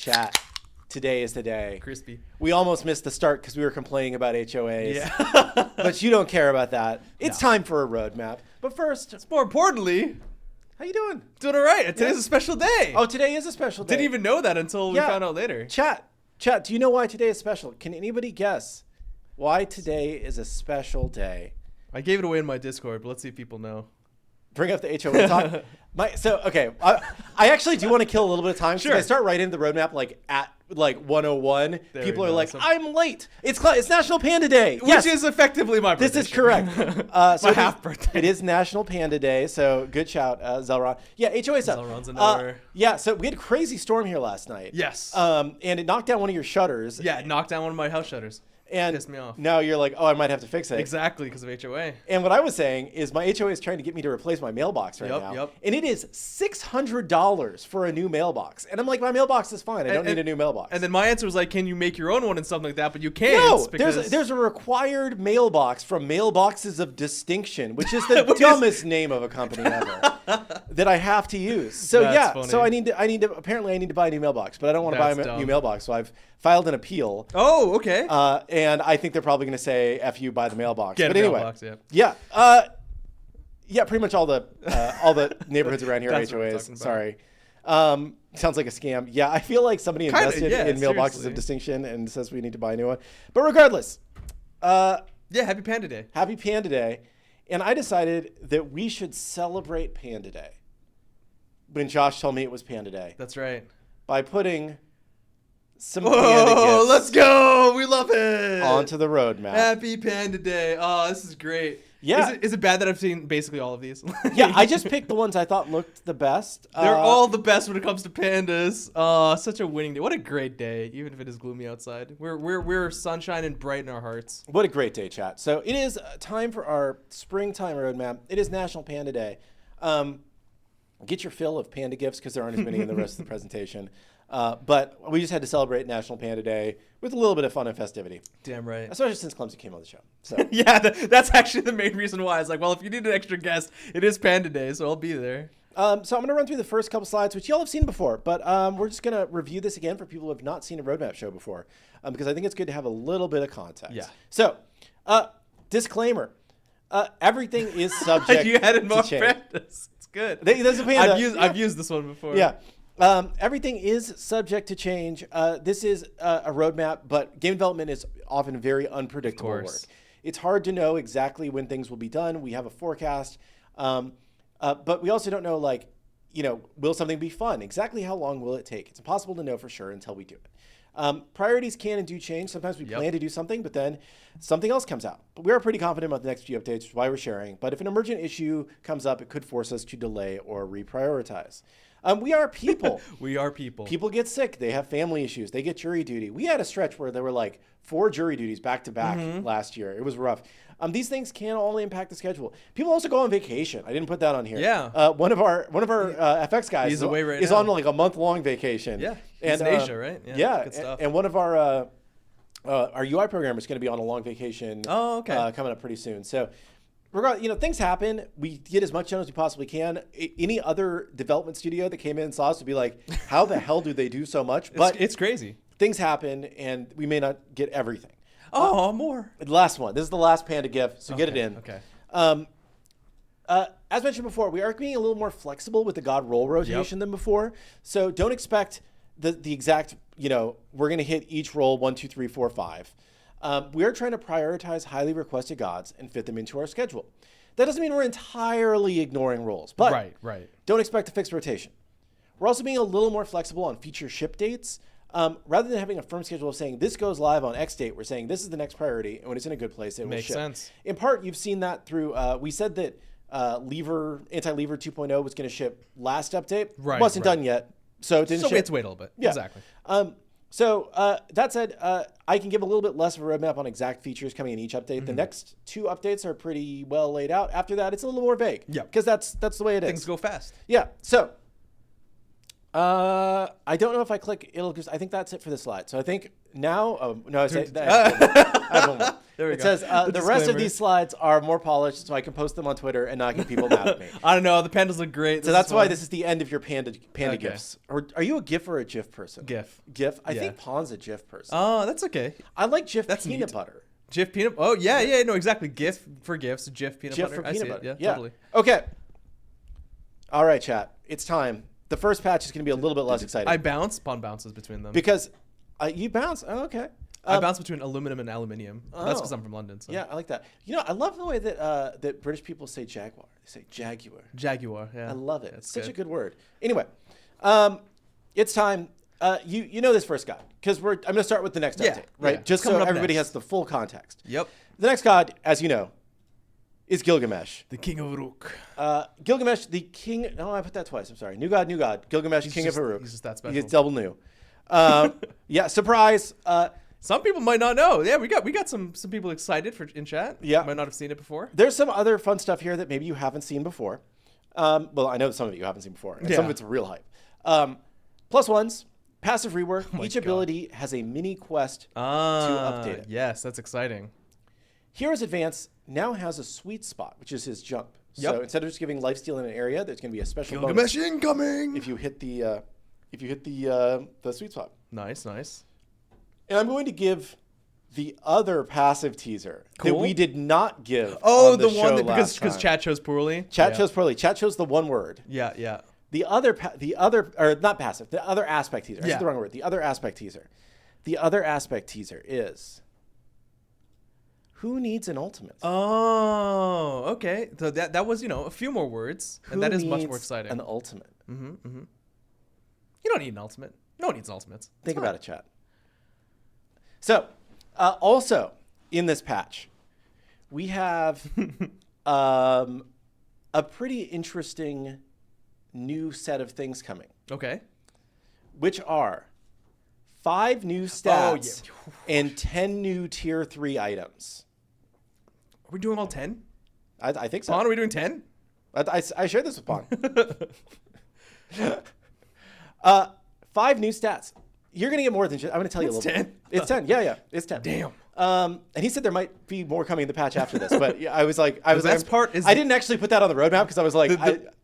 Chat. Today is the day. Crispy. We almost missed the start because we were complaining about HOAs. Yeah. But you don't care about that. It's time for a roadmap. But first, More importantly, how you doing? doing all right. Today's a special day. Oh, today is a special day. Didn't even know that until we found out later. Chat, do you know why today is special? Can anybody guess why today is a special day? I gave it away in my Discord, but let's see if people know. Bring up the HOA talk. I actually do want to kill a little bit of time. Sure. I start right into the roadmap at 101. There People are we go. like, I'm late. It's National Panda Day. Which is effectively my birthday. This is correct. My half birthday. It is National Panda Day, so good shout, Zelron. Yeah, HOA stuff. Zelron's a knower. Yeah, so we had a crazy storm here last night. Yes. And it knocked down one of your shutters. Yeah, it knocked down one of my house shutters. And pissed me off. Now you're like, oh, I might have to fix it. Exactly, because of HOA. And what I was saying is my HOA is trying to get me to replace my mailbox right now. Yep. And it is $600 for a new mailbox. And I'm like, my mailbox is fine. I don't need a new mailbox. And then my answer was like, can you make your own one and something like that? But you can't. No, because there's a required mailbox from Mailboxes of Distinction, which is the dumbest name of a company ever that I have to use. So That's funny. so I need to apparently I need to buy a new mailbox, but I don't want to buy a new mailbox. So I've filed an appeal. Oh, okay. And I think they're probably going to say F you, buy the mailbox. Get but a anyway, mailbox, yeah. Yeah, pretty much all the neighborhoods around here are That's what we're HOAs. talking Sorry. Sounds like a scam. Yeah, I feel like somebody invested in Mailboxes seriously. of Distinction and says we need to buy a new one. But regardless, Happy Panda Day. Happy Panda Day. And I decided that we should celebrate Panda Day when Josh told me it was Panda Day That's right. by putting some Panda gifts Let's go. We love it. onto the roadmap. Happy Panda Day. Oh, this is great. Yeah. Is it bad that I've seen basically all of these? Yeah, I just picked the ones I thought looked the best. They're all the best when it comes to pandas. Such a winning day. What a great day, even if it is gloomy outside. We're sunshine and bright in our hearts. What a great day, chat. So it is time for our springtime roadmap. It is National Panda Day. Get your fill of panda gifts because there aren't as many in the rest of the presentation. But we just had to celebrate National Panda Day with a little bit of fun and festivity. Damn right. Especially since Clumzy came on the show. So Yeah, that's actually the main reason why. It's like, well, if you need an extra guest, it is Panda Day, so I'll be there. so I'm going to run through the first couple slides, which y'all have seen before, but we're just going to review this again for people who have not seen a roadmap show before, because I think it's good to have a little bit of context. Yeah. So, disclaimer. Everything is subject You added more to change. pandas. It's good. There's a panda. I've used this one before. Yeah. Everything is subject to change. This is a roadmap, but game development is often very unpredictable work. It's hard to know exactly when things will be done. We have a forecast, but we also don't know, will something be fun? Exactly how long will it take? It's impossible to know for sure until we do it. Priorities can and do change. Sometimes we plan to do something, but then something else comes out. But we are pretty confident about the next few updates, which is why we're sharing. But if an emergent issue comes up, it could force us to delay or reprioritize. We are people. We are people. People get sick. They have family issues. They get jury duty. We had a stretch where there were 4 jury duties back to back last year. It was rough. These things can only impact the schedule. People also go on vacation. I didn't put that on here. Yeah. One of our FX guys He's away right is now. on a month-long vacation. Yeah. And, He's in Asia, right? Yeah. Good stuff. And one of our UI programmer is going to be on a long vacation. Oh, okay. Coming up pretty soon. So, regardless, things happen. We get as much done as we possibly can. Any other development studio that came in and saw us would be like, how the hell do they do so much? But it's crazy. Things happen, and we may not get everything. Oh, more. The last one. This is the last panda gift, so get it in. Okay. As mentioned before, we are being a little more flexible with the God roll rotation than before. So don't expect the exact, we're going to hit each roll 1, 2, 3, 4, 5. We are trying to prioritize highly requested gods and fit them into our schedule. That doesn't mean we're entirely ignoring rolls, but right. Don't expect a fixed rotation. We're also being a little more flexible on feature ship dates. Rather than having a firm schedule of saying this goes live on X date, we're saying this is the next priority, and when it's in a good place, it will ship. Makes sense. In part, you've seen that through, we said that Anti-Lever 2.0 was going to ship last update. Right. Wasn't done yet, so it didn't ship. So we have to wait a little bit. Yeah. Exactly. So that said, I can give a little bit less of a roadmap on exact features coming in each update. The next 2 updates are pretty well laid out. After that, it's a little more vague. Yeah. Because that's the way it is. Things go fast. Yeah. So I don't know if I click, it'll just, I think that's it for the slide. So I think now, no, I say, I have one more. There we It go. says, the rest of these slides are more polished, so I can post them on Twitter and not get people mad at me. I don't know. The pandas look great. So that's why this is the end of your panda Okay. gifs. Or are you a GIF or a GIF person? GIF. GIF? I Yeah. think Pawn's a GIF person. Oh, that's okay. I like GIF That's peanut neat. butter. GIF peanut. Oh yeah, no, exactly. GIF for GIFs. GIF peanut GIF butter. for I peanut see butter. it. Yeah, totally. Okay. All right, chat. It's time. The first patch is going to be a little bit less exciting. I bounce. Pawn bounces between them. Because you bounce. Oh, okay. I bounce between aluminum and aluminium. That's because I'm from London. So. Yeah, I like that. You know, I love the way that that British people say jaguar. They say jaguar. Jaguar. Yeah. I love it. That's It's such good. a good word. Anyway, it's time. You know this first god because I'm going to start with the next Yeah, update, right? yeah. Just so Coming up everybody next. has the full context. Yep. The next god, as you know, is Gilgamesh. The king of Uruk. Gilgamesh, the king. No, I put that twice. I'm sorry. New god, new god. Gilgamesh, king of Uruk. He's just that special. He's double new. Yeah, surprise. Some people might not know. Yeah, we got some people excited in chat. Yeah. Might not have seen it before. There's some other fun stuff here that maybe you haven't seen before. Well, I know some of you haven't seen before, and some of Yeah. it's real hype. Plus ones, passive rework. my Each God. ability has a mini quest to update it. Yes, that's exciting. Hero's Advance now has a sweet spot, which is his jump. Yep. So instead of just giving lifesteal in an area, there's going to be a special bonus incoming. if you hit the sweet spot. Nice. And I'm going to give the other passive teaser that Cool. we did not give. Oh, on the show one that last because time. chat chose poorly. Chat Yeah. chose poorly. Chat chose the one word. Yeah. The other or not passive. The other aspect teaser. I Yeah. said the wrong word. The other aspect teaser. The other aspect teaser is who needs an ultimate? Oh, okay. So that was a few more words, and that is much more needs exciting. An ultimate. You don't need an ultimate. No one needs ultimates. Think about it, chat. So, also in this patch, we have a pretty interesting new set of things coming, Okay. which are 5 new stats and 10 new tier 3 items. Are we doing all 10? I think so. Pawn, are we doing 10? I shared this with Pawn. 5 new stats. You're going to get more than just, I'm going to tell you a It's little 10? bit. It's 10. Yeah. It's 10. Damn. And he said there might be more coming in the patch after this, but yeah, I was like, best part is I didn't actually put that on the roadmap because I was like,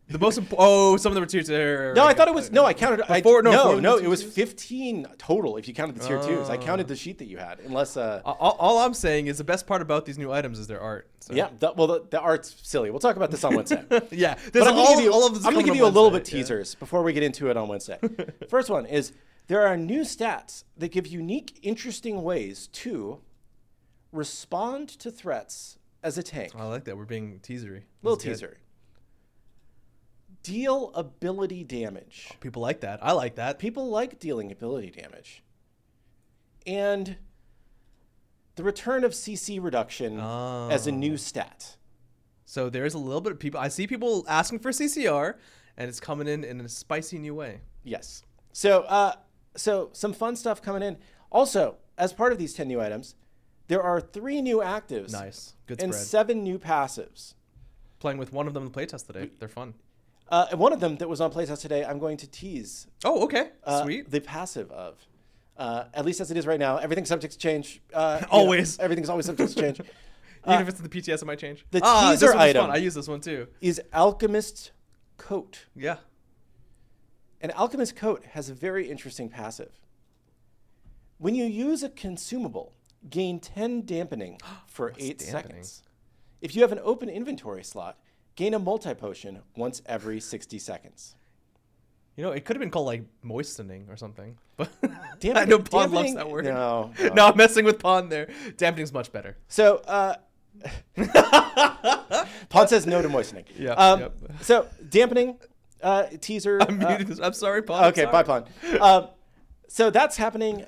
The most some of them were tier 2. no, I thought it was, no, I counted, four no, tier it was twos? 15 total if you counted the tier 2s. I counted the sheet that you had, unless, All I'm saying is the best part about these new items is their art. So. yeah, the art's silly. We'll talk about this on Wednesday. Yeah. But I'm going to give you, all of this I'm gonna coming give you a on little bit Wednesday, yeah. teasers before we get into it on Wednesday. First one is there are new stats that give unique, interesting ways to respond to threats as a tank. I like that. We're being teasery. Little That's good. teaser. Deal ability damage. People like that. I like that. People like dealing ability damage. And the return of CC reduction as a new stat. So there's a little bit of people. I see people asking for CCR, and it's coming in a spicy new way. Yes. So some fun stuff coming in. Also, as part of these 10 new items, there are 3 new actives. Nice. Good and spread. 7 new passives. Playing with one of them in the playtest today. They're fun. And one of them that was on playtest today, I'm going to tease. Oh, okay. Sweet. The passive of. At least as it is right now. Everything's subject to change. Always. Everything's always subject to change. Even if it's in the PTS, it might change. The this teaser one was item fun. I use this one too. is Alchemist Coat. Yeah. An Alchemist Coat has a very interesting passive. When you use a consumable, gain 10 dampening for 8 dampening? seconds. If you have an open inventory slot, gain a multi-potion once every 60 seconds. It could have been called like moistening or something. But Dampening, I know Pawn loves dampening- that word. No. No, I'm messing with Pawn there. Dampening's much better. So, Pawn says no to moistening. Yep. So, dampening, teaser. I'm muted this. I'm sorry, Pawn. Okay, bye, Pawn. So that's happening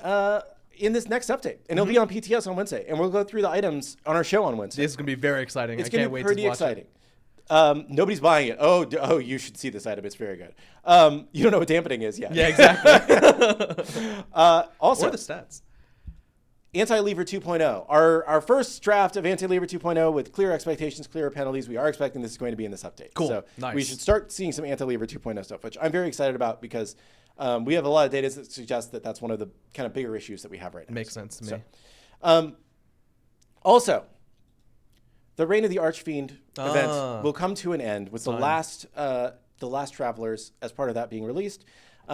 in this next update, and it'll be on PTS on Wednesday, and we'll go through the items on our show on Wednesday. This is gonna be very exciting. It's I going can't to wait be pretty to watch exciting. it. Nobody's buying it. Oh, you should see this item. It's very good. You don't know what dampening is yet. Yeah, exactly. Also, Or the stats. Anti-Lever 2.0. Our first draft of Anti-Lever 2.0 with clear expectations, clearer penalties. We are expecting this is going to be in this update. Cool. So Nice. we should start seeing some Anti-Lever 2.0 stuff, which I'm very excited about because We have a lot of data that suggests that that's one of the kind of bigger issues that we have right now. Makes sense to me. So, also, the Reign of the Archfiend event will come to an end with the last Travelers as part of that being released.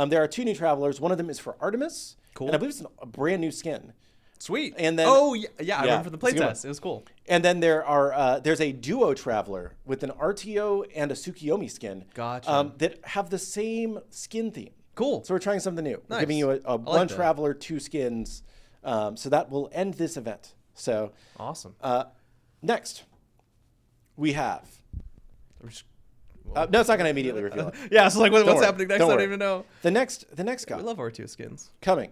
There are 2 new Travelers. One of them is for Artemis. Cool. And I believe it's a brand new skin. Sweet. And then, I remember from the playtest. It was cool. And then there's a duo Traveler with an Artio and a Tsukiyomi skin. Gotcha. That have the same skin theme. Cool. So we're trying something new. Nice. We're giving you one Traveler, 2 skins. So that will end this event. So awesome. Next, we have. No, it's not going to immediately reveal it. Yeah, so like what's worry. happening next? I don't even know. The next guy. We love R2 skins. Coming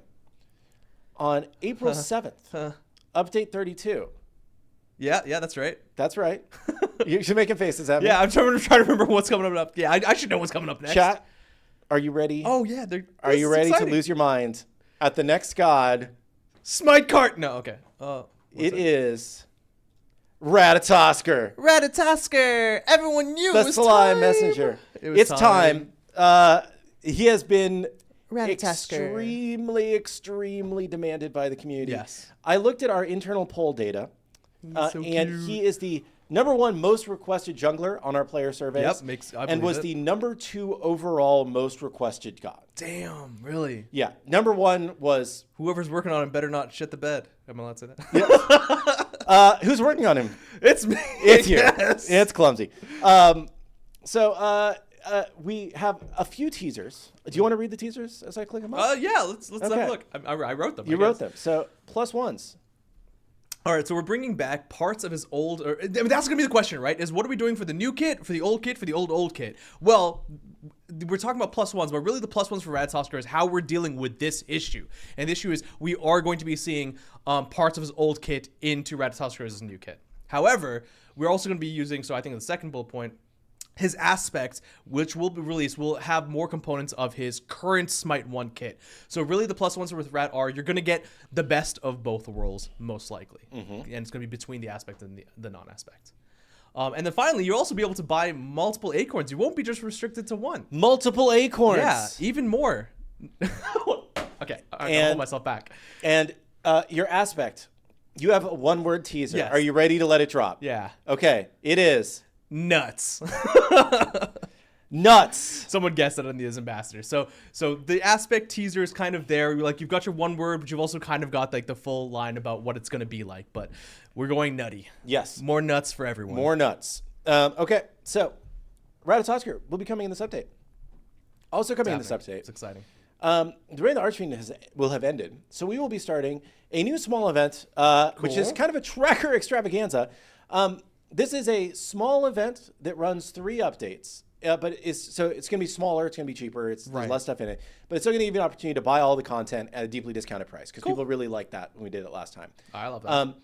on April 7th. Update 32. Yeah, that's right. That's right. You should make faces at me. Yeah, I'm trying to remember what's coming up. Yeah, I should know what's coming up next. Chat, are you ready? Oh yeah, are you ready to lose your mind at the next god? Smite cart. No, okay. It is Ratatoskr. Ratatoskr. Everyone knew the it was Slime time. Messenger. It's time. He has been extremely demanded by the community. Yes. I looked at our internal poll data, So and cute. he is the #1 most requested jungler on our player surveys. Yep, and was the #2 overall most requested god. Damn, really? Yeah, #1 was whoever's working on him better not shit the bed. Am I allowed to say that? Yeah. Who's working on him? It's me. It's you. Yes. It's Clumzy. We have a few teasers. Do you want to read the teasers as I click them up? Yeah, let's have a look. I wrote them. You wrote them. So +1s. All right, so we're bringing back parts of his old. That's gonna be the question, right? Is what are we doing for the new kit, for the old kit, for the old kit? Well, we're talking about +1s, but really the +1s for Ratatoskr is how we're dealing with this issue. And the issue is we are going to be seeing parts of his old kit into Ratatoskr as his new kit. However, we're also going to be using. So I think the second bullet point. His aspects, which will be released, will have more components of his current Smite 1 kit. So really the +1s with Rat are, you're going to get the best of both worlds, most likely. And it's going to be between the aspect and the non-aspect. And then finally, you'll also be able to buy multiple acorns. You won't be just restricted to one. Multiple acorns. Yeah, even more. Okay, I'm going to hold myself back. And your aspect, you have a 1-word teaser. Yes. Are you ready to let it drop? Yeah. Okay, it is. Nuts. Nuts. Someone guessed it on the ambassador. So the aspect teaser is kind of there. Like you've got your 1 word, but you've also kind of got like the full line about what it's going to be like. But we're going nutty. Yes. More nuts for everyone. More nuts. Okay, so Ratatoskr will be coming in this update. Also coming in this update. It's exciting. The Reign of the Archfiend will have ended, so we will be starting a new small event, which is kind of a tracker extravaganza. This is a small event that runs 3 updates, but it's going to be smaller, it's going to be cheaper, there's less stuff in it, but it's still going to give you an opportunity to buy all the content at a deeply discounted price because people really like that when we did it last time. I love that.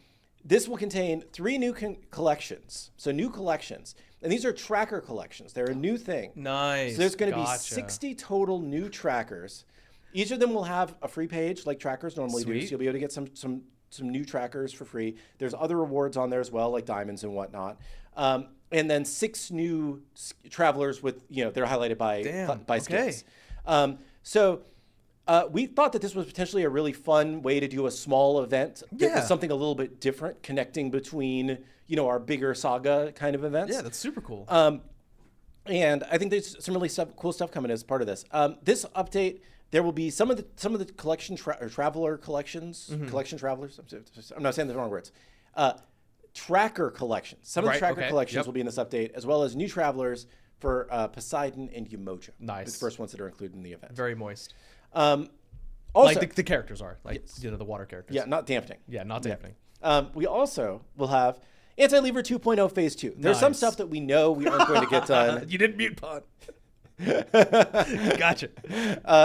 This will contain 3 new collections, so new collections, and these are tracker collections. They're a new thing. Nice. So there's going to be 60 total new trackers. Each of them will have a free page like trackers normally do, so you'll be able to get some new trackers for free. There's other rewards on there as well, like diamonds and whatnot. And then 6 new travelers with, they're highlighted by skins. We thought that this was potentially a really fun way to do a small event that was something a little bit different, connecting between, our bigger saga kind of events. Yeah, that's super cool. And I think there's some really cool stuff coming as part of this. This update, there will be some of the collection traveler collections, collection travelers. I'm not saying the wrong words. Tracker collections. Some of the tracker collections will be in this update, as well as new travelers for Poseidon and Yamoja. Nice. The first ones that are included in the event. Very moist. Also, like the characters are, like the water characters. Yeah, not dampening. Yeah, not dampening. We also will have Anti-Lever 2.0 Phase 2. There's some stuff that we know we aren't going to get done. You didn't mute Pun. Gotcha.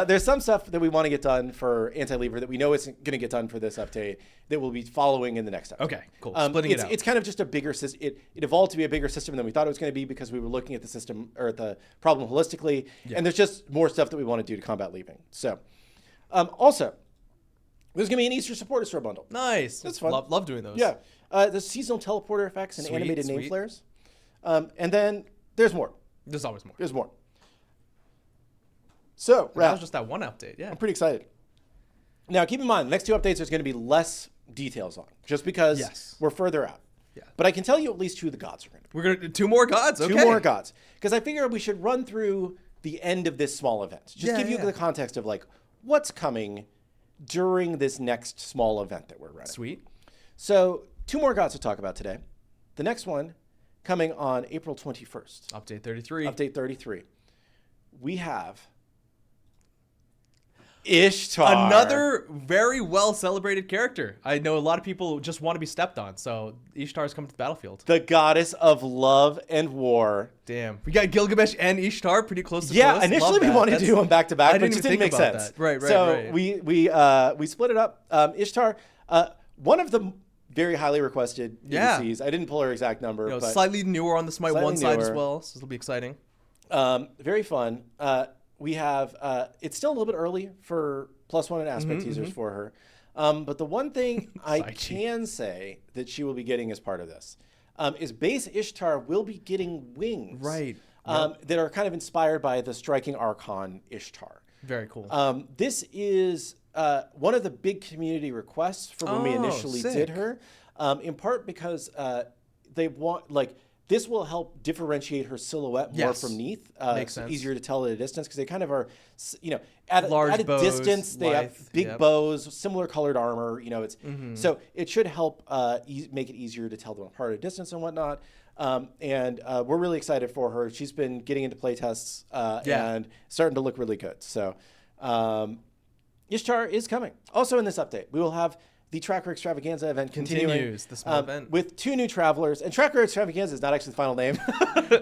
There's some stuff that we want to get done for Anti-Lever that we know isn't going to get done for this update that will be following in the next update. Okay, cool. Splitting it out. It's kind of just a bigger system. It evolved to be a bigger system than we thought it was going to be because we were looking at the system or at the problem holistically. And there's just more stuff that we want to do to combat leaving. So, also, there's going to be an Easter supporter store bundle. Nice. That's fun. Love doing those. Yeah. The seasonal teleporter effects and animated name flares. And then there's more. There's always more. There's more. So, That was just that one update. Yeah. I'm pretty excited. Now, keep in mind, the next 2 updates there's going to be less details on, just because we're further out. Yeah. But I can tell you at least who the gods are going to be. We're going to do 2 more gods? Okay. 2 more gods. Because I figured we should run through the end of this small event. Just give you the context of like what's coming during this next small event that we're running. Sweet. So 2 more gods to talk about today. The next one coming on April 21st. Update 33. Update 33. We have Ishtar. Another very well celebrated character. I know a lot of people just want to be stepped on, so Ishtar's coming to the battlefield. The goddess of love and war. Damn. We got Gilgamesh and Ishtar pretty close to Yeah, close. initially we wanted to do them back to back, but it just didn't make sense. That. Right. So we split it up. Ishtar, one of the very highly requested EDCs. I didn't pull her exact number, but slightly newer on the SMITE 1 side as well, so it'll be exciting. Very fun. We have, it's still a little bit early for +1 and aspect teasers for her. But the one thing I can say that she will be getting as part of this is base Ishtar will be getting wings. Right. That are kind of inspired by the striking Archon Ishtar. Very cool. This is one of the big community requests for when we initially did her, in part because they want, like, this will help differentiate her silhouette more from Neath. Makes sense. Easier to tell at a distance because they kind of are, you know, at Large a bows, distance. They have big bows, similar colored armor. You know, it's so it should help make it easier to tell them apart at a distance and whatnot. And we're really excited for her. She's been getting into playtests and starting to look really good. So Ishtar is coming. Also in this update, we will have the Tracker Extravaganza event continues the small event with 2 new travelers. And Tracker Extravaganza is not actually the final name.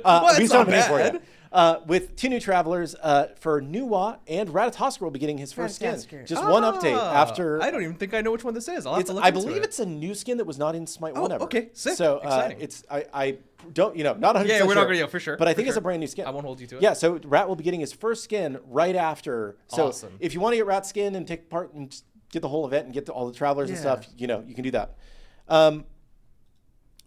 Well, we don't have a name for it. With 2 new travelers for Nuwa, and Ratatoskr will be getting his first skin. Just one update after. I don't even think I know which one this is. I'll have to look I into believe it. it's a new skin that was not in Smite 1 ever. Okay, sick. So exciting. it's I don't, you know, not 100%. Yeah, we're not sure, gonna for sure. But I think it's a brand new skin. I won't hold you to it. Yeah, so Rat will be getting his first skin right after. So awesome. If you want to get Rat skin and take part and get the whole event and get to all the travelers and stuff, you know, you can do that.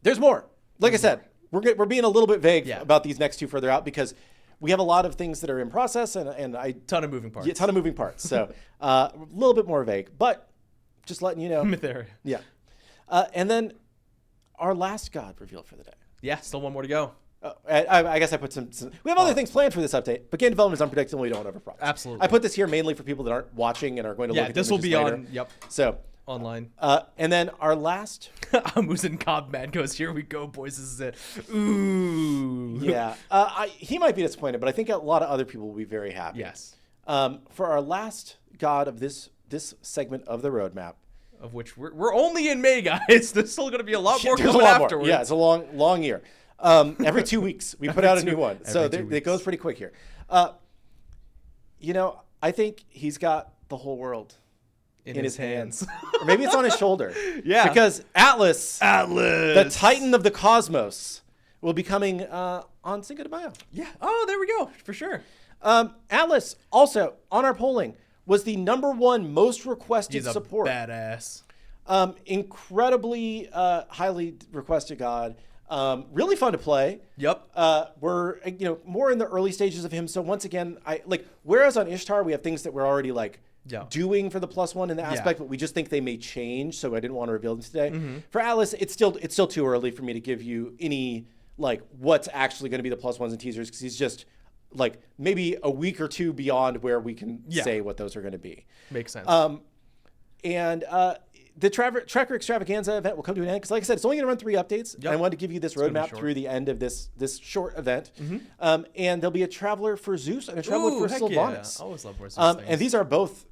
There's more. Like I said, we're being a little bit vague about these next 2 further out because we have a lot of things that are in process and ton of moving parts. Yeah, ton of moving parts. So a little bit more vague, but just letting you know. Myth area. Yeah. And then our last god reveal for the day. Yeah, still 1 more to go. I guess I put some we have other things planned for this update, but game development is unpredictable. We don't overpromise. Absolutely. I put this here mainly for people that aren't watching and are going to look at this will be later. on. Yep. So online. And then our last. Amuz and Cobb Man goes, here we go, boys. This is it. Ooh. Yeah. He might be disappointed, but I think a lot of other people will be very happy. Yes. For our last god of this segment of the roadmap. Of which we're only in May, guys. There's still going to be a lot more There's coming a lot afterwards. More. Yeah, it's a long year. Every 2 weeks we put out a new one, so it goes pretty quick here. You know, I think he's got the whole world in his hands. Or maybe it's on his shoulder. Yeah, because Atlas, the Titan of the Cosmos, will be coming on Cinco de Mayo. Yeah. Oh, there we go, for sure. Atlas also on our polling was the #1 most requested support. Badass. Incredibly highly requested god. Really fun to play. Yep. We're more in the early stages of him. So once again, whereas on Ishtar we have things that we're already doing for the +1 in the aspect, but we just think they may change. So I didn't want to reveal them today. For Atlas, it's still too early for me to give you any what's actually going to be the +1s and teasers because he's just maybe a week or 2 beyond where we can say what those are going to be. Makes sense. And the Tracker Extravaganza event will come to an end because, like I said, it's only going to run 3 updates. Yep. And I wanted to give you this roadmap through the end of this short event. And there'll be a Traveler for Zeus and a Traveler for Sylvanas. Yeah. I always love more Zeus things. And these are both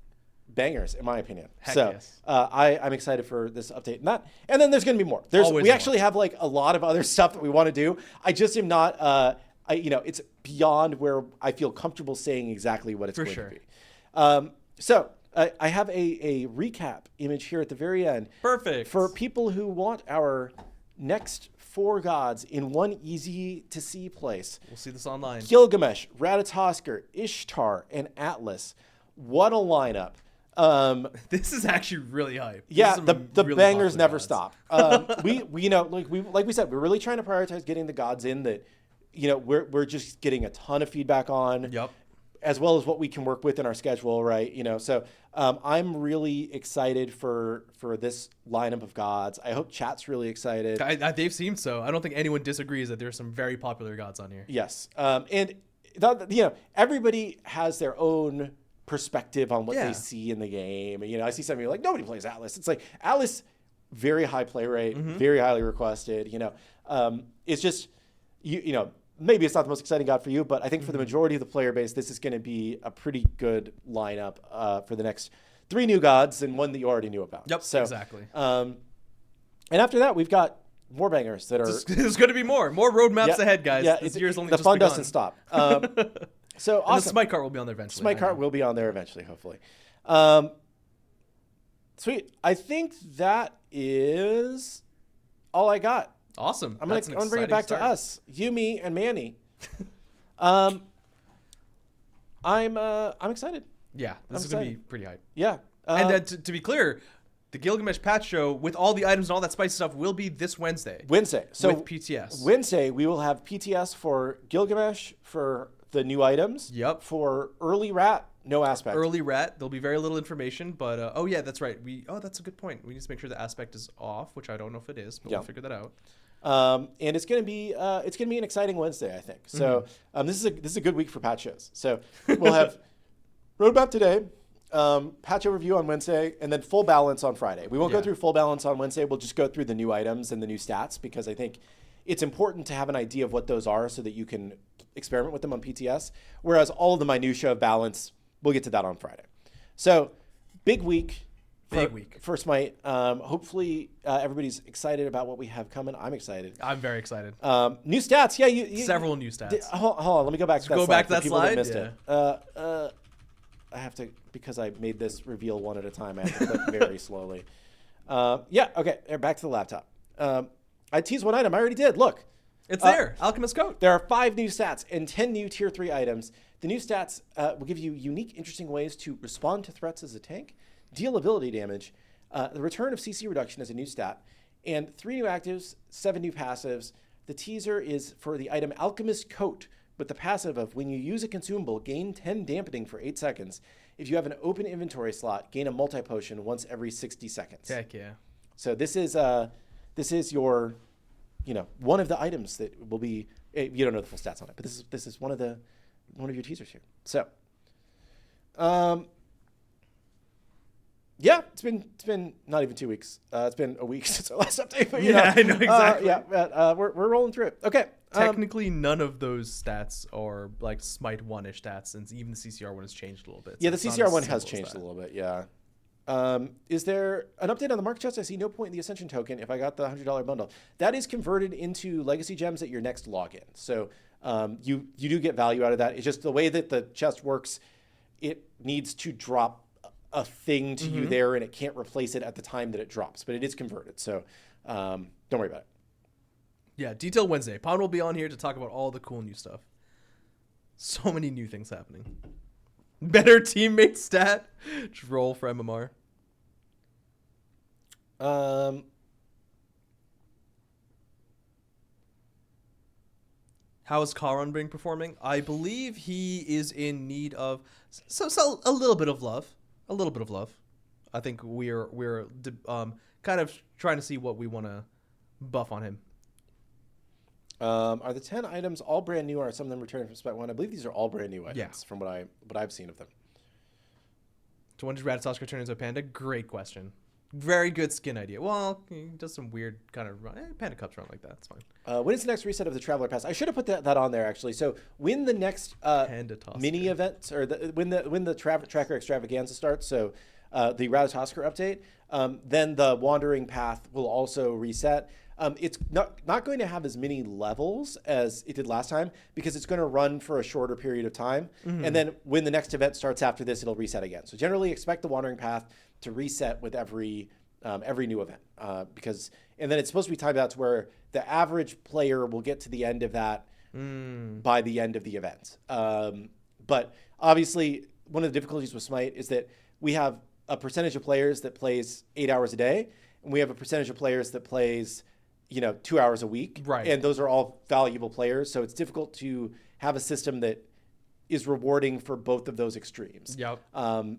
bangers, in my opinion. Yes. I'm excited for this update and that. And then there's going to be more. We actually have a lot of other stuff that we want to do. I just am not. It's beyond where I feel comfortable saying exactly what it's going to be. So I have a recap image here at the very end. Perfect. For people who want our next 4 gods in one easy to see place. We'll see this online. Gilgamesh, Ratatoskr, Ishtar, and Atlas. What a lineup. This is actually really hype. Yeah, the really bangers never stop. We like we said, we're really trying to prioritize getting the gods in that we're just getting a ton of feedback on. Yep. as well as what we can work with in our schedule, right? So I'm really excited for this lineup of gods. I hope chat's really excited. They've seemed so. I don't think anyone disagrees that there's some very popular gods on here. Yes, and everybody has their own perspective on what they see in the game. I see some people like, nobody plays Atlas. It's like Atlas, very high play rate, very highly requested. It's just maybe it's not the most exciting god for you, but I think for the majority of the player base, this is going to be a pretty good lineup for the next 3 new gods and one that you already knew about. Yep, so, exactly. And after that, we've got more bangers that are. There's going to be more roadmaps ahead, guys. Yeah, this year's only the just fun begun. doesn't stop. So awesome. And the Smite cart will be on there eventually. Smite cart will be on there eventually, hopefully. Sweet. I think that is all I got. Awesome. I'm gonna bring it back to us, you, me, and Manny. I'm excited. Yeah, this is gonna be pretty hype. Yeah. And to be clear, the Gilgamesh patch show with all the items and all that spicy stuff will be this Wednesday. So with PTS. Wednesday we will have PTS for Gilgamesh for the new items. Yep. For early rat, no aspect. Early rat, there'll be very little information, but oh yeah, that's right. That's a good point. We need to make sure the aspect is off, which I don't know if it is, but we'll figure that out. And it's gonna be an exciting Wednesday, I think. So this is a good week for patch shows. So we'll have roadmap today, patch overview on Wednesday, and then full balance on Friday. We won't go through full balance on Wednesday. We'll just go through the new items and the new stats because I think it's important to have an idea of what those are so that you can experiment with them on PTS. Whereas all of the minutia of balance, we'll get to that on Friday. So big week. For Smite. Hopefully everybody's excited about what we have coming. I'm excited. I'm very excited. New stats. Yeah, several new stats. Hold on. Let me go back to that slide. Go back to that slide? That missed it. I have to, because I made this reveal one at a time, I have to click very slowly. Okay. Back to the laptop. I teased one item. I already did. Look. It's there. Alchemist Coat. There are 5 new stats and 10 new Tier 3 items. The new stats will give you unique, interesting ways to respond to threats as a tank, deal ability damage, the return of CC reduction as a new stat, and 3 new actives, 7 new passives. The teaser is for the item Alchemist Coat with the passive of when you use a consumable, gain 10 dampening for 8 seconds. If you have an open inventory slot, gain a multi-potion once every 60 seconds. Heck yeah. So this is your, one of the items that will be, you don't know the full stats on it, but this is one of your teasers here. So, yeah, it's been not even 2 weeks. It's been a week since our last update. But, I know exactly. We're rolling through it. Okay. Technically, none of those stats are like Smite 1-ish stats, since even the CCR one has changed a little bit. Yeah, the CCR one has changed a little bit. Yeah. Is there an update on the market chest? I see no point in the Ascension token if I got the $100 bundle. That is converted into legacy gems at your next login. So you do get value out of that. It's just the way that the chest works. It needs to drop a thing to you there, and it can't replace it at the time that it drops, but it is converted. So don't worry about it. Yeah, Detail Wednesday. Pond will be on here to talk about all the cool new stuff. So many new things happening. Better teammate stat. Just roll for MMR. How is Karan been performing? I believe he is in need of so a little bit of love. A little bit of love. I think we're kind of trying to see what we want to buff on him. Are the 10 items all brand new, or are some of them returning from Smite 1? I believe these are all brand new items from what I've seen of them. So when did Ratatoskr turn into a panda? Great question. Very good skin idea. Well, he does some weird kind of run. Panda cups run like that. It's fine. When is the next reset of the Traveler Pass? I should have put that on there, actually. So when the next mini event, or when the Tracker Extravaganza starts, so the Ratatoskr update, then the Wandering Path will also reset. It's not going to have as many levels as it did last time because it's going to run for a shorter period of time. And then when the next event starts after this, it'll reset again. So generally expect the Wandering Path to reset with every new event and then it's supposed to be timed out to where the average player will get to the end of that by the end of the event. But obviously one of the difficulties with Smite is that we have a percentage of players that plays 8 hours a day, and we have a percentage of players that plays 2 hours a week. Right. And those are all valuable players. So it's difficult to have a system that is rewarding for both of those extremes. Yep.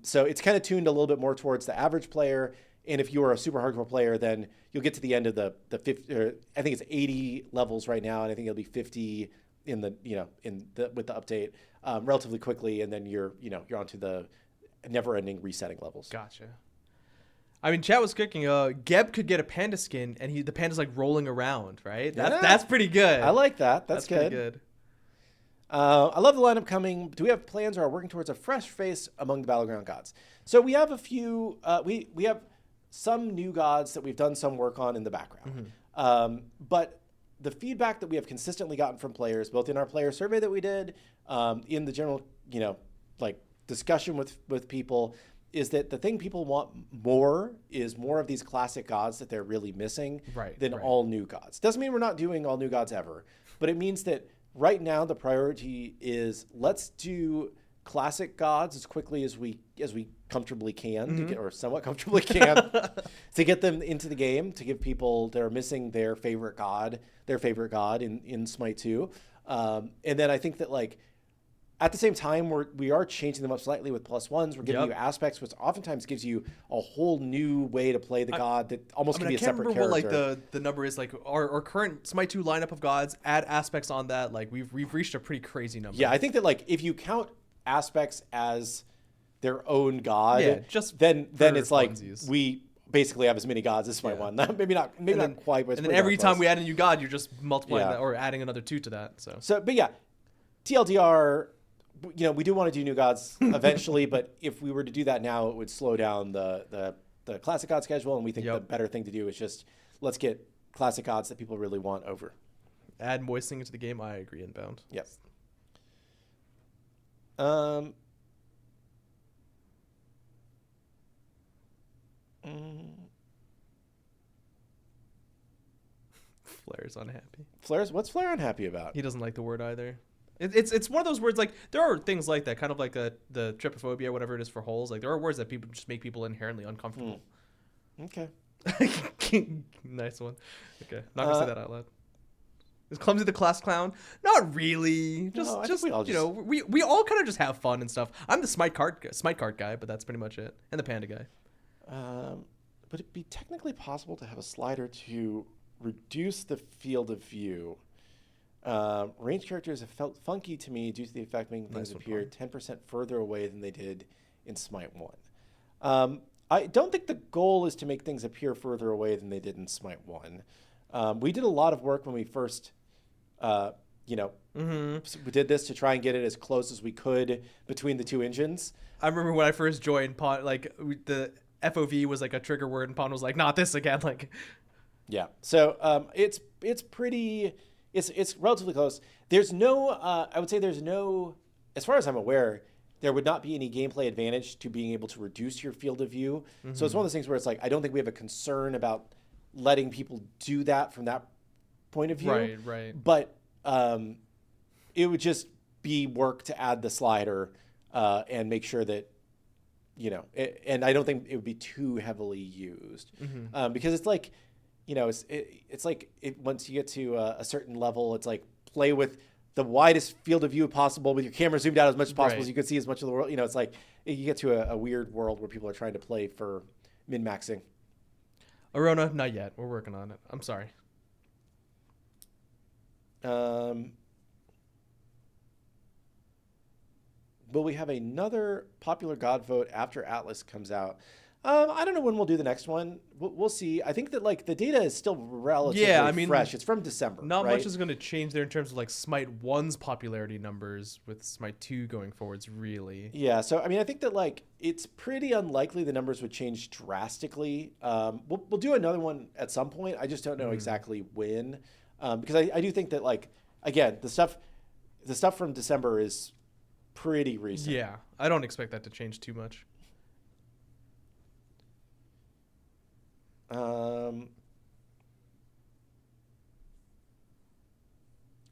So it's kind of tuned a little bit more towards the average player. And if you are a super hardcore player, then you'll get to the end of the 50, or I think it's 80 levels right now. And I think it'll be 50 in the, with the update relatively quickly. And then you're onto the never ending resetting levels. Gotcha. I mean, chat was cooking. Geb could get a panda skin, and the panda's like rolling around, right? That's pretty good. I like that. That's good. Pretty good. I love the lineup coming. Do we have plans or are working towards a fresh face among the Battleground gods? So we have a few. We have some new gods that we've done some work on in the background. But the feedback that we have consistently gotten from players, both in our player survey that we did, in the general, like discussion with people, is that the thing people want more is more of these classic gods that they're really missing than all new gods. Doesn't mean we're not doing all new gods ever, but it means that right now the priority is let's do classic gods as quickly as we comfortably can to get, or somewhat comfortably can to get them into the game, to give people that are missing their favorite god in Smite 2. And then I think that like at the same time, we are changing them up slightly with +1s. We're giving you aspects, which oftentimes gives you a whole new way to play the god that almost can be a separate character. I can't remember what like the number is. Like our current Smite 2 lineup of gods, add aspects on that. Like we've reached a pretty crazy number. Yeah, I think that like if you count aspects as their own god, then it's like we basically have as many gods as Smite 1. maybe not quite. But and then every time we add a new god, you're just multiplying that or adding another 2 to that. So but yeah, TLDR. We do want to do new gods eventually, but if we were to do that now, it would slow down the classic god schedule, and we think the better thing to do is just let's get classic gods that people really want over. Add moistening into the game. I agree. Inbound. Yes. Flair's unhappy. What's Flair unhappy about? He doesn't like the word either. It's one of those words, like there are things like that, kind of like the trypophobia, whatever it is for holes. Like there are words that people just make people inherently uncomfortable. Okay. Nice one. Okay, not gonna say that out loud. Is Clumzy the class clown? Not really. We all kind of just have fun and stuff. I'm the Smite card guy, but that's pretty much it, and the Panda guy. Would it be technically possible to have a slider to reduce the field of view? Range characters have felt funky to me due to the effect making things appear 10% further away than they did in Smite 1. I don't think the goal is to make things appear further away than they did in Smite 1. We did a lot of work when we first, we did this to try and get it as close as we could between the two engines. I remember when I first joined, the FOV was like a trigger word, and Pond was like, "Not this again!" Like, yeah. So it's pretty. It's relatively close. There's no, I would say there's no, as far as I'm aware, there would not be any gameplay advantage to being able to reduce your field of view. So it's one of those things where it's like, I don't think we have a concern about letting people do that from that point of view. Right. But it would just be work to add the slider and make sure that, and I don't think it would be too heavily used because it's like, it's like once you get to a certain level, it's like play with the widest field of view possible with your camera zoomed out as much as possible so you can see as much of the world. It's like you get to a weird world where people are trying to play for min-maxing. Arona, not yet. We're working on it. I'm sorry. Will we have another popular god vote after Atlas comes out? I don't know when we'll do the next one. We'll see. I think that like the data is still relatively fresh. It's from December. Not much is going to change there in terms of like Smite 1's popularity numbers with Smite 2 going forwards, really. Yeah. So I think that like it's pretty unlikely the numbers would change drastically. We'll do another one at some point. I just don't know exactly when, because I do think that like again the stuff from December is pretty recent. Yeah, I don't expect that to change too much.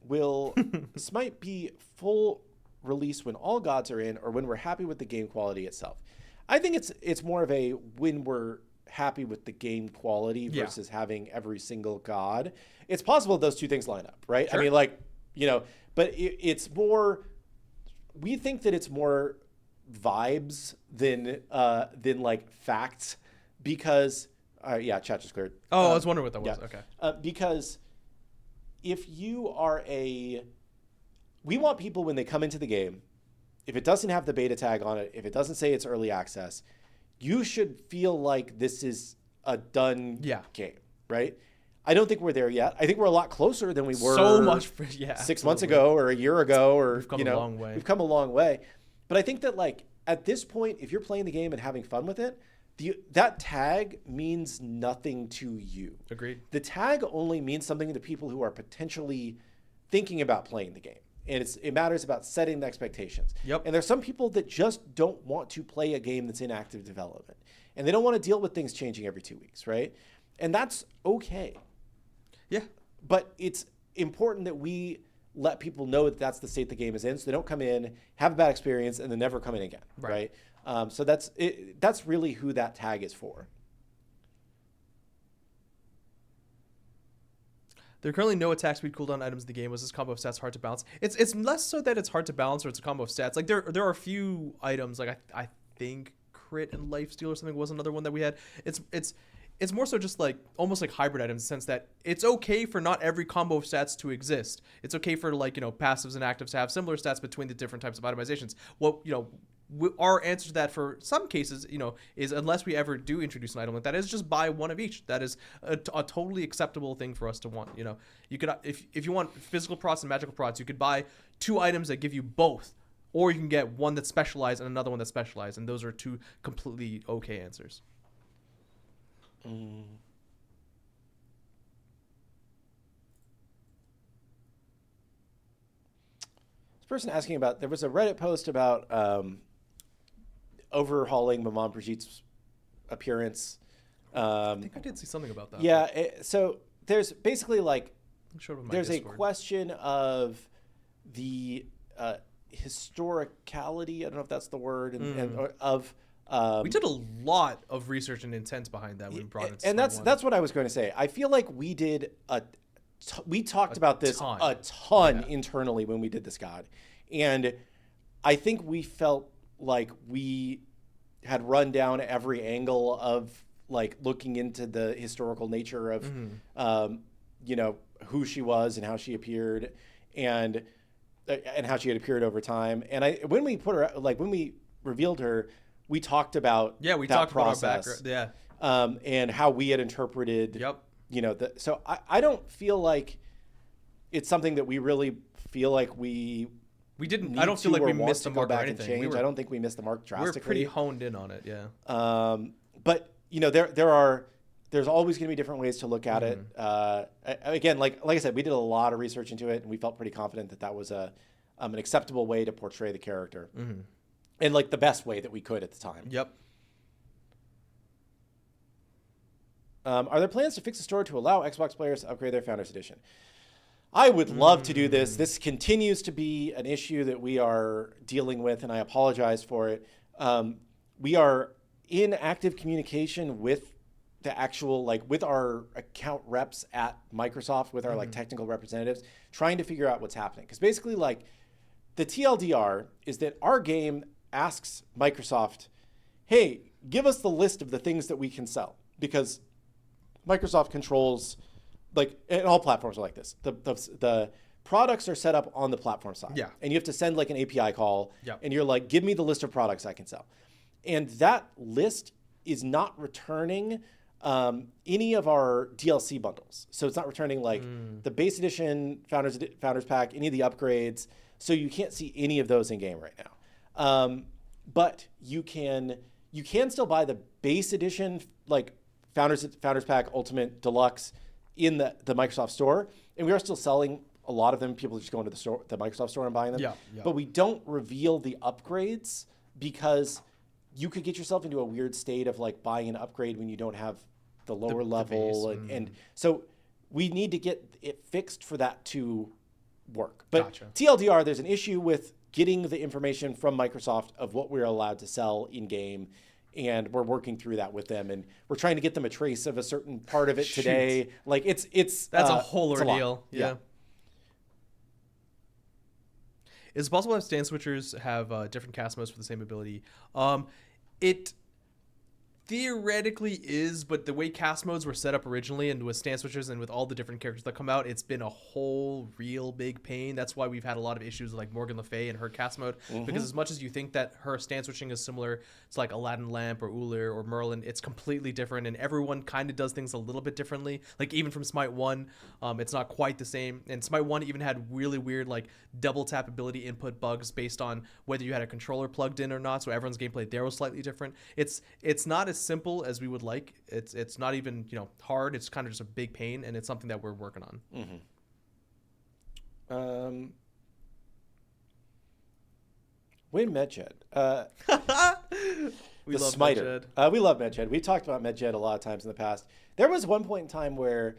Will Smite be full release when all gods are in, or when we're happy with the game quality itself? I think it's more of a when we're happy with the game quality versus having every single god. It's possible those two things line up, right? Sure. But it's more we think that it's more vibes than like facts, because yeah, chat just cleared. Oh, I was wondering what that was. Yeah. Okay. Because if you are we want people when they come into the game, if it doesn't have the beta tag on it, if it doesn't say it's early access, you should feel like this is a done game, right? I don't think we're there yet. I think we're a lot closer than we were 6 months ago or a year ago, or we've come a long way. We've come a long way. But I think that like at this point, if you're playing the game and having fun with it, that tag means nothing to you. Agreed. The tag only means something to people who are potentially thinking about playing the game. And it matters about setting the expectations. Yep. And there's some people that just don't want to play a game that's in active development. And they don't want to deal with things changing every 2 weeks, right? And that's okay. Yeah. But it's important that we let people know that that's the state the game is in, so they don't come in, have a bad experience, and then never come in again, right? So that's really who that tag is for. There are currently no attack speed cooldown items in the game. Was this combo of stats hard to balance? It's less so that it's hard to balance or it's a combo of stats. Like there are a few items, like I think crit and lifesteal or something was another one that we had. It's more so just like almost like hybrid items in the sense that it's okay for not every combo of stats to exist. It's okay for like, passives and actives to have similar stats between the different types of itemizations. Well, our answer to that for some cases, is unless we ever do introduce an item like that, is just buy one of each. That is a totally acceptable thing for us to want. You could, if you want physical procs and magical procs, you could buy 2 items that give you both, or you can get one that's specialized and another one that's specialized, and those are 2 completely okay answers. This person asking about, there was a Reddit post about overhauling Maman Brigitte's appearance. I think I did see something about that. Yeah, so there's basically like, there's Discord. a question of the historicality, I don't know if that's the word, and of... we did a lot of research and intent behind that when we brought it to and that's what I was going to say. I feel like we did we talked about this a ton internally when we did this God, and I think we felt like we had run down every angle of like looking into the historical nature of who she was and how she appeared, and how she had appeared over time. And when we put her, like when we revealed her, we talked about that process, about our background. And how we had interpreted. So I don't feel like it's something that we really feel like we didn't. I don't feel like we missed the mark or anything. I don't think we missed the mark drastically. We're pretty honed in on it, yeah. But there's always going to be different ways to look at it. Again, like I said, we did a lot of research into it, and we felt pretty confident that was an acceptable way to portray the character. And like the best way that we could at the time. Yep. Are there plans to fix the store to allow Xbox players to upgrade their Founders Edition? I would love to do this. This continues to be an issue that we are dealing with, and I apologize for it. We are in active communication with the actual, with our account reps at Microsoft, with our technical representatives, trying to figure out what's happening. Because basically, the TLDR is that our game asks Microsoft, hey, give us the list of the things that we can sell, because Microsoft controls, and all platforms are like this. The products are set up on the platform side. Yeah. And you have to send an API call. Yep. And you're like, give me the list of products I can sell. And that list is not returning any of our DLC bundles. So it's not returning the base edition, Founders Pack, any of the upgrades. So you can't see any of those in game right now. But you can still buy the base edition, Founders Pack, Ultimate, Deluxe in the Microsoft Store. And we are still selling a lot of them. People just go into the Microsoft Store and buying them. Yeah. But we don't reveal the upgrades, because you could get yourself into a weird state of buying an upgrade when you don't have the lower level. And so we need to get it fixed for that to work. But Gotcha. TLDR, there's an issue with getting the information from Microsoft of what we're allowed to sell in game. And we're working through that with them, and we're trying to get them a trace of a certain part of it today. That's a whole ordeal. Yeah. Is it possible to have stand switchers have different cast modes for the same ability? It theoretically is, but the way cast modes were set up originally and with stand switchers and with all the different characters that come out, it's been a whole real big pain. That's why we've had a lot of issues with like Morgan Le Fay and her cast mode, because as much as you think that her stand switching is similar to like Aladdin Lamp or Uller or Merlin, it's completely different, and everyone kind of does things a little bit differently. Like even from Smite 1, it's not quite the same, and Smite 1 even had really weird like double tap ability input bugs based on whether you had a controller plugged in or not, so everyone's gameplay there was slightly different. It's not as simple as we would like. It's not even hard. It's kind of just a big pain, and it's something that we're working on. Win Medjed. We love Smiter. Medjed. We love Medjed. We talked about Medjed a lot of times in the past. There was one point in time where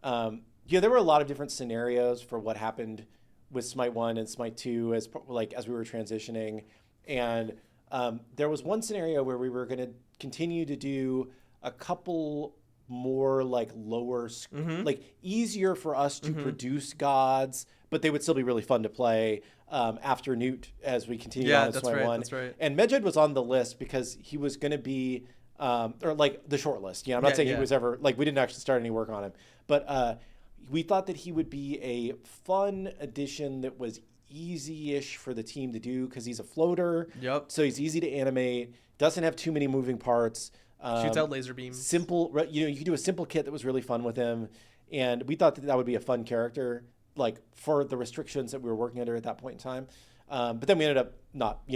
there were a lot of different scenarios for what happened with Smite 1 and Smite 2 as we were transitioning, and there was one scenario where we were going to continue to do a couple more like lower, like easier for us to produce gods, but they would still be really fun to play after Newt as we continue on with Smite 1. That's right. And Medjed was on the list because he was going to be, or like the short list. I'm not saying he was ever, like we didn't actually start any work on him, but we thought that he would be a fun addition that was easy-ish for the team to do because he's a floater. Yep. So he's easy to animate, doesn't have too many moving parts. Shoots out laser beams. Simple, you could do a simple kit that was really fun with him, and we thought that would be a fun character, like for the restrictions that we were working under at that point in time. But then we ended up not,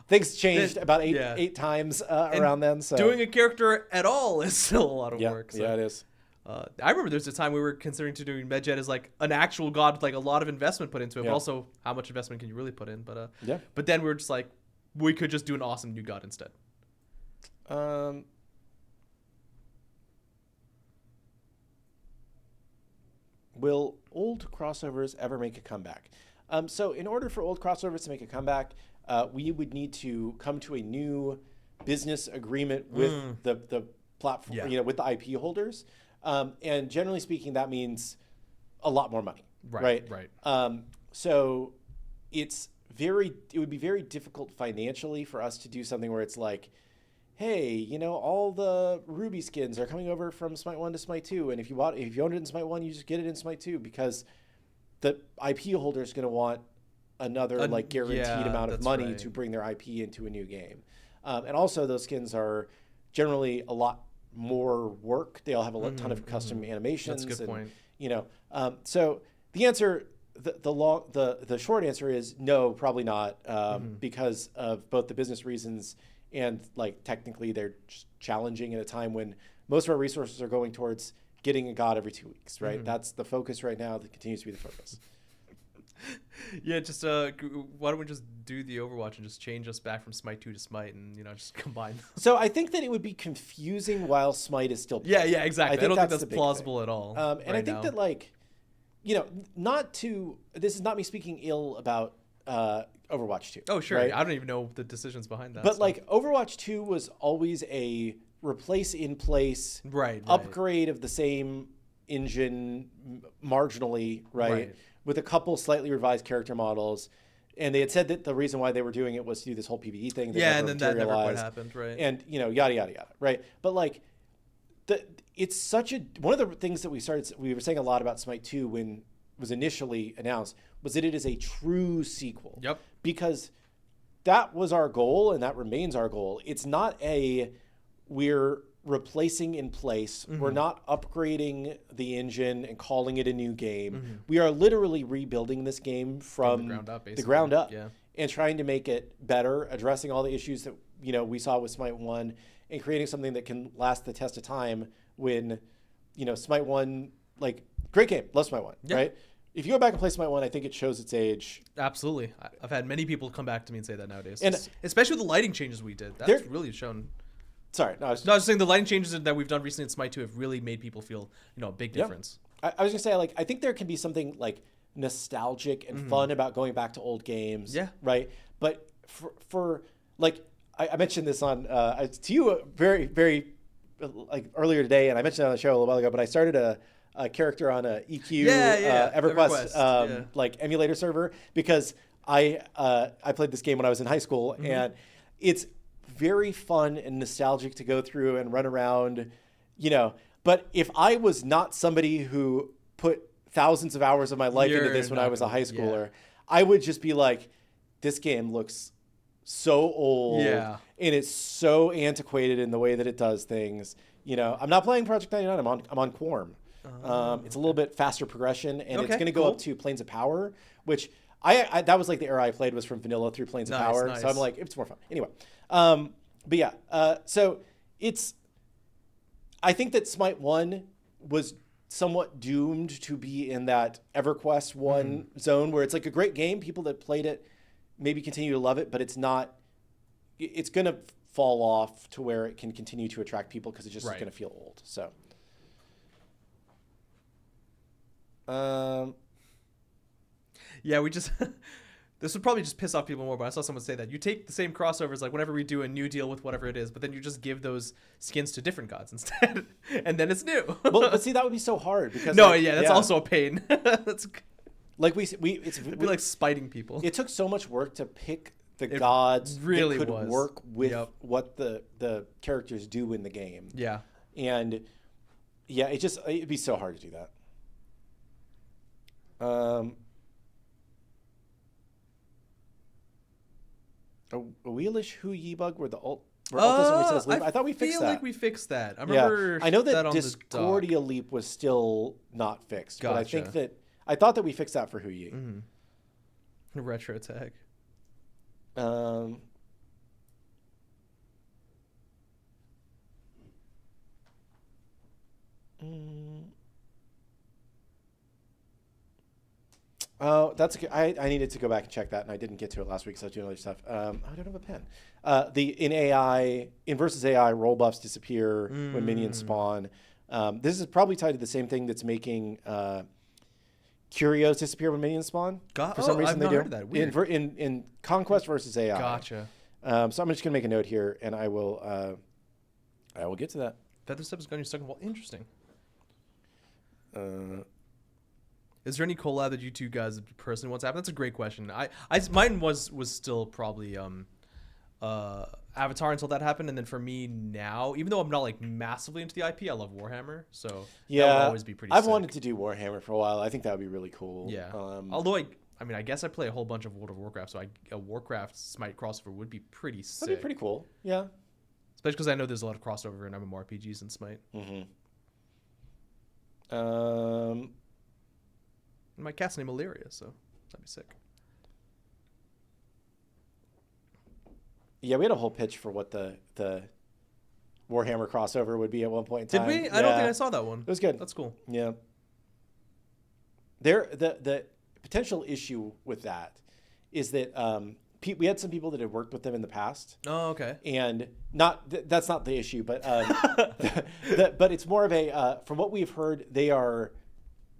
things changed about eight times around then. So doing a character at all is still a lot of work. So. Yeah, it is. I remember there was a time we were considering to doing Medjed as like an actual god with like a lot of investment put into it, but also how much investment can you really put in? But but then we were just like, we could just do an awesome new god instead. Will old crossovers ever make a comeback? So in order for old crossovers to make a comeback, we would need to come to a new business agreement with the platform, with the IP holders. And generally speaking, that means a lot more money, right? So it would be very difficult financially for us to do something where it's like, hey, all the Ruby skins are coming over from Smite 1 to Smite 2, and if you owned it in Smite 1, you just get it in Smite 2, because the IP holder is going to want another guaranteed amount of money to bring their IP into a new game. And also those skins are generally a lot more work. They all have a ton of custom animations. That's a good point. So the answer, the short answer is no, probably not, because of both the business reasons and like technically they're just challenging at a time when most of our resources are going towards getting a god every 2 weeks, right? That's the focus right now. That continues to be the focus. Just why don't we just do the Overwatch and just change us back from Smite 2 to Smite and just combine them. So I think that it would be confusing while Smite is still playing. Yeah, exactly. I don't think that's plausible at all. And I think that this is not me speaking ill about Overwatch 2. Oh, sure. Right? I don't even know the decisions behind that. But Overwatch 2 was always a replace in place upgrade of the same engine marginally, right? With a couple slightly revised character models. And they had said that the reason why they were doing it was to do this whole PvE thing. And then that never quite happened, right? And, yada, yada, yada, right? But it's such one of the things that we were saying a lot about Smite 2 when it was initially announced was that it is a true sequel. Yep. Because that was our goal and that remains our goal. It's not we're replacing in place. We're not upgrading the engine and calling it a new game. We are literally rebuilding this game from the ground up, and trying to make it better, addressing all the issues that we saw with Smite 1 and creating something that can last the test of time when Smite 1, great game, love Smite 1, right? If you go back and play Smite 1, I think it shows its age. Absolutely. I've had many people come back to me and say that nowadays. And especially with the lighting changes we did. That's really shown. Sorry. No, I was just saying the lighting changes that we've done recently in Smite 2 have really made people feel, a big difference. I was going to say, I think there can be something, nostalgic and fun about going back to old games. Yeah. Right? But for I mentioned this on to you very, very, earlier today, and I mentioned it on the show a little while ago, but I started a character on a EQ EverQuest emulator server because I played this game when I was in high school, and it's very fun and nostalgic to go through and run around, But if I was not somebody who put thousands of hours of my life into this when I was a high schooler, I would just be like, this game looks so old, and it's so antiquated in the way that it does things. I'm not playing Project 99. I'm on Quorum. It's a little bit faster progression, and it's going to go up to Planes of Power, which that was like the era I played was from vanilla through Planes of Power. Nice. So I'm like, it's more fun. Anyway, but yeah, so I think that Smite 1 was somewhat doomed to be in that EverQuest 1 zone where it's like a great game. People that played it maybe continue to love it, but it's going to fall off to where it can continue to attract people because it's just going to feel old. So, yeah, we just this would probably just piss off people more, but I saw someone say that you take the same crossovers, like whenever we do a new deal with whatever it is, but then you just give those skins to different gods instead, and then it's new. Well, but see, that would be so hard because that's also a pain. That's like it'd be like spiting people. It took so much work to pick the gods really that could work with what the characters do in the game. Yeah, and it'd be so hard to do that. A wheelish who ye bug where the ult doesn't reset as leap. I thought we fixed that. I feel like we fixed that. I remember. I know that Discordia leap was still not fixed, but I thought that we fixed that for Hu Yi. Retro tag. Oh, that's good. I needed to go back and check that, and I didn't get to it last week because I was doing other stuff. I don't have a pen. In versus AI, roll buffs disappear when minions spawn. This is probably tied to the same thing that's making curios disappear when minions spawn. For some reason, I've they not do. Heard of that. Weird. In Conquest versus AI. Gotcha. So I'm just gonna make a note here, and I will get to that. Feather step is going to second wall. Interesting. Is there any collab that you two guys personally want to happen? That's a great question. Mine was still probably Avatar until that happened, and then for me now, even though I'm not like massively into the IP, I love Warhammer, so that would always be pretty. I've sick. wanted to do Warhammer for a while. I think that would be really cool. Yeah. Although I guess I play a whole bunch of World of Warcraft, so a Warcraft Smite crossover would be pretty sick. That'd be pretty cool. Yeah. Especially because I know there's a lot of crossover in MMORPGs and Smite. My cat's named Illyria, so that'd be sick. Yeah, we had a whole pitch for what the Warhammer crossover would be at one point in time. Did we? I don't think I saw that one. It was good. That's cool. Yeah. The potential issue with that is that we had some people that had worked with them in the past. Oh, okay. And that's not the issue, but but it's more of a from what we've heard, they are,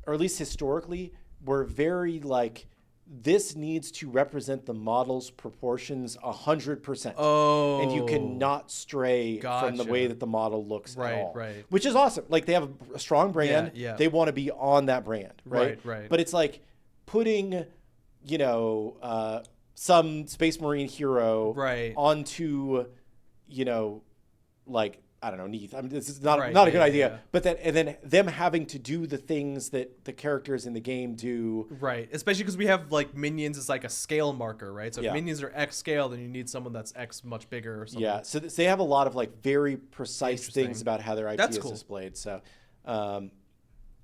or at least historically, were very like, this needs to represent the model's proportions 100%. Oh. And you cannot stray from the way that the model looks at all. Right. Which is awesome. Like, they have a strong brand. Yeah. They want to be on that brand, right? Right. But it's like putting, some Space Marine hero onto, like, I don't know, Neath. I mean, this is not a good idea. But then them having to do the things that the characters in the game do. Right. Especially because we have like minions as like a scale marker, right? So if minions are X scale, then you need someone that's X much bigger or something. Yeah. So they have a lot of like very precise things about how their IP is displayed. So, and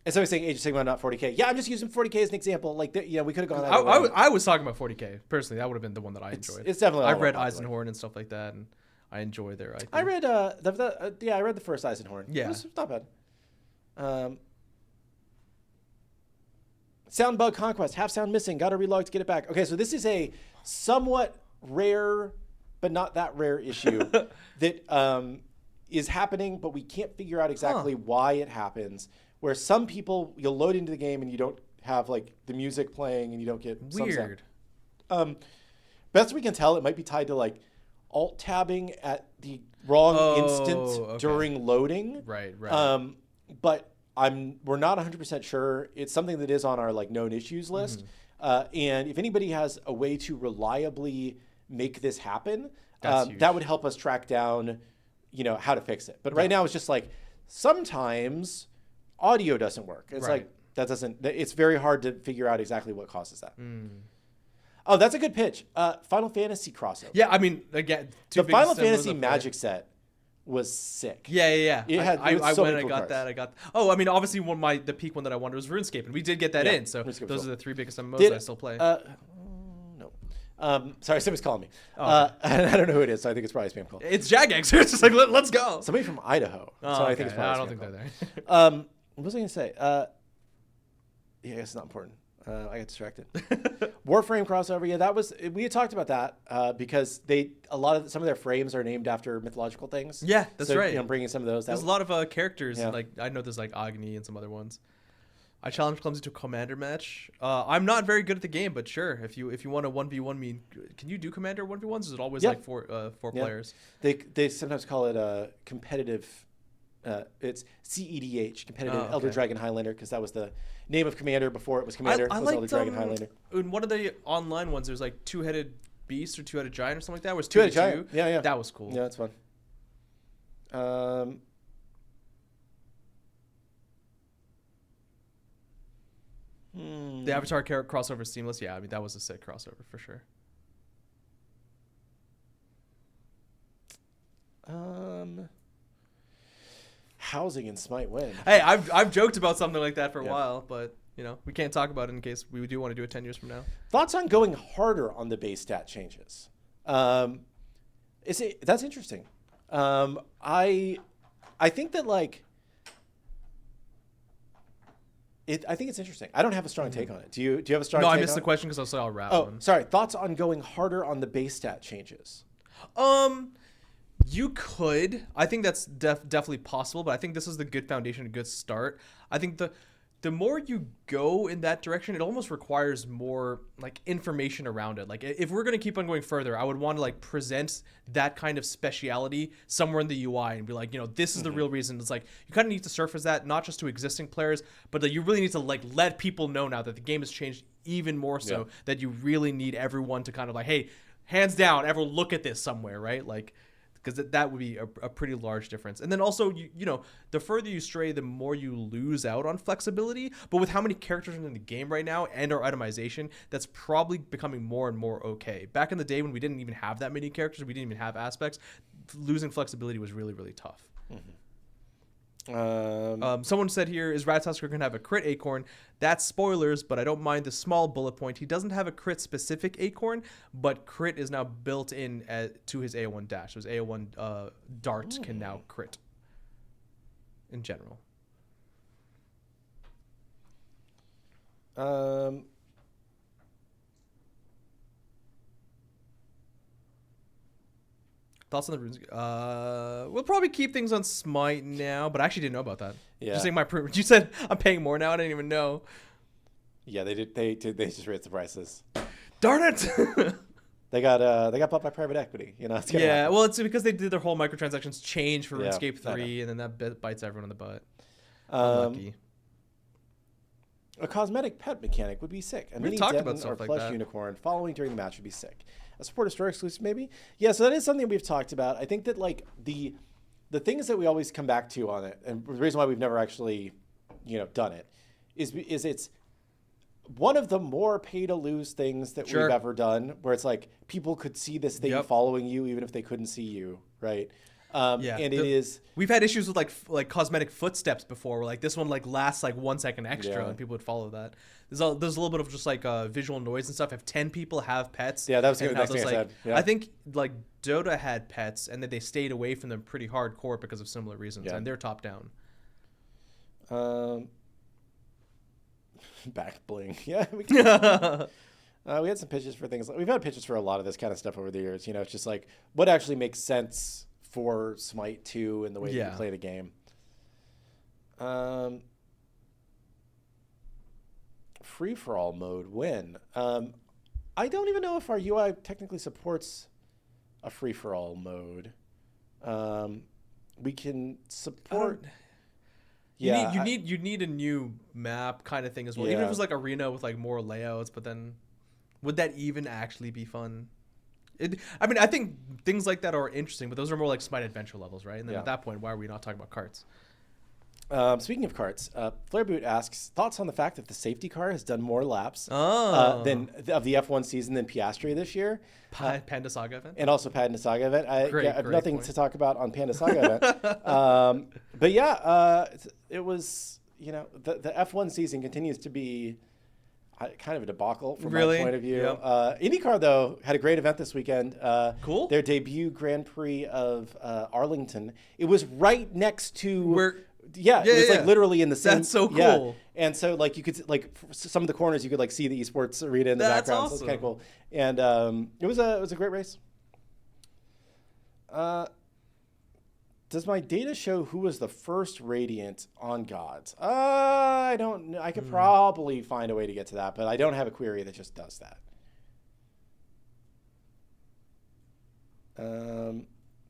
somebody's saying Age of Sigmar, not 40K. Yeah, I'm just using 40K as an example. Like, we could have gone that way. I was talking about 40K personally. That would have been the one that I enjoyed. It's definitely. I've read Eisenhorn and stuff like that, and I enjoy their IP. I read I read the first Eisenhorn. Yeah, it's not bad. Sound bug conquest, half sound missing. Got to relog to get it back. Okay, so this is a somewhat rare, but not that rare issue that is happening, but we can't figure out exactly why it happens. Where some people, you'll load into the game and you don't have like the music playing and you don't get weird. Best we can tell, it might be tied to like alt tabbing at the wrong instant during loading. Right. But we're not 100% sure. It's something that is on our like known issues list. And if anybody has a way to reliably make this happen, That's that would help us track down, how to fix it. But right now it's just like sometimes audio doesn't work. It's like it's very hard to figure out exactly what causes that. Oh, that's a good pitch. Final Fantasy crossover. Yeah, I mean, again, the Final Fantasy Magic set was sick. Yeah. I so went and cool I got cards. that. Oh, I mean, obviously the peak one that I wanted was RuneScape, and we did get that in. So those are the 3 biggest MMOs that I still play. No. Sorry, somebody's calling me. Oh, I don't know who it is, so I think it's probably a spam call. It's Jagex. It's just like, let's go. Somebody from Idaho. So I think it's probably I don't think they're there. what was I going to say? Yeah, it's not important. I got distracted. Warframe crossover. Yeah, we had talked about that because some of their frames are named after mythological things. Yeah, that's right. Bringing some of those. There's a lot of characters. Yeah. Like I know there's like Agni and some other ones. I challenged Clumzy to a commander match. I'm not very good at the game, but sure, if you want to 1v1 me, can you do commander 1v1s? Is it always like four players? They sometimes call it competitive. It's CEDH, competitive Elder Dragon Highlander, because that was the name of commander before it was commander. I was liked, Elder Dragon Highlander. In one of the online ones, there's like 2-headed beast or 2-headed giant or something like that. It was 2-headed giant. Yeah. That was cool. Yeah, that's fun. The Avatar crossover is seamless. Yeah, I mean that was a sick crossover for sure. Housing in Smite win. Hey, I've joked about something like that for a while, but we can't talk about it in case we do want to do it 10 years from now. Thoughts on going harder on the base stat changes? That's interesting. I think that I think it's interesting. I don't have a strong take on it. Do you have a strong take on it? No, I missed the question because I saw a wrap. Sorry. Thoughts on going harder on the base stat changes? You could. I think that's definitely possible, but I think this is the good foundation, a good start. I think the more you go in that direction, it almost requires more information around it. Like if we're going to keep on going further, I would want to present that kind of speciality somewhere in the UI and be like, this is the real reason. It's like you kind of need to surface that not just to existing players, but that you really need to let people know now that the game has changed even more so that you really need everyone to kind of hey, hands down, everyone look at this somewhere, right? Because that would be a pretty large difference. And then also, the further you stray, the more you lose out on flexibility. But with how many characters are in the game right now and our itemization, that's probably becoming more and more okay. Back in the day when we didn't even have that many characters, we didn't even have aspects, losing flexibility was really, really tough. Someone said here, is Ratatoskr going to have a crit acorn? That's spoilers, but I don't mind the small bullet point. He doesn't have a crit specific acorn, but crit is now built in to his AO1 dash. So his AO1 dart can now crit in general. Thoughts on the runes? We'll probably keep things on Smite now, but I actually didn't know about that. Yeah. Just saying you said I'm paying more now. I didn't even know. Yeah, they did. They just raised the prices. Darn it! They got bought by private equity. It's happen. Well, it's because they did their whole microtransactions change for RuneScape 3, and then that bites everyone in the butt. Unlucky. A cosmetic pet mechanic would be sick. A mini talked about Denton stuff or like plush that. unicorn following during the match would be sick. A support store exclusive, maybe? Yeah, so that is something we've talked about. I think that the things that we always come back to on it, and the reason why we've never actually, done it, is it's one of the more pay-to-lose things that we've ever done, where it's people could see this thing following you even if they couldn't see you, right? And it is. We've had issues with like cosmetic footsteps before, where this one lasts 1 second extra, and people would follow that. There's a little bit of just visual noise and stuff. If 10 people have pets, that was the next thing I said. Yeah. I think Dota had pets, and then they stayed away from them pretty hardcore because of similar reasons, and they're top down. Back bling, we had some pitches for things. We've had pitches for a lot of this kind of stuff over the years. It's just what actually makes sense for Smite 2 and the way that you play the game. Free-for-all mode win. I don't even know if our UI technically supports a free-for-all mode. We can support. Yeah, You need a new map kind of thing as well. Even if Yeah. it was like arena with like more layouts, but then would that even actually be fun? I mean, I think things like that are interesting, but those are more like Smite adventure levels, right? And then Yeah. at that point, why are we not talking about carts? Speaking of carts, Flareboot asks thoughts on the fact that the safety car has done more laps Oh, of the F1 season than Piastri this year, Panda Saga event. and also Panda Saga event. I have Great nothing point. to talk about on Panda Saga event, but yeah, it was the F1 season continues to be kind of a debacle from Really? my point of view. Yep. IndyCar though had a great event this weekend. Cool. Their debut Grand Prix of Arlington. It was right next to Where- Yeah, Yeah, it was yeah. like literally in the same. That's so yeah. cool. And so like you could like some of the corners you could like see the esports arena in the That's background. So it's kind of awesome. cool. And it was a great race. Does my data show who was the first Radiant on Gods? I don't know. I could probably find a way to get to that, but I don't have a query that just does that.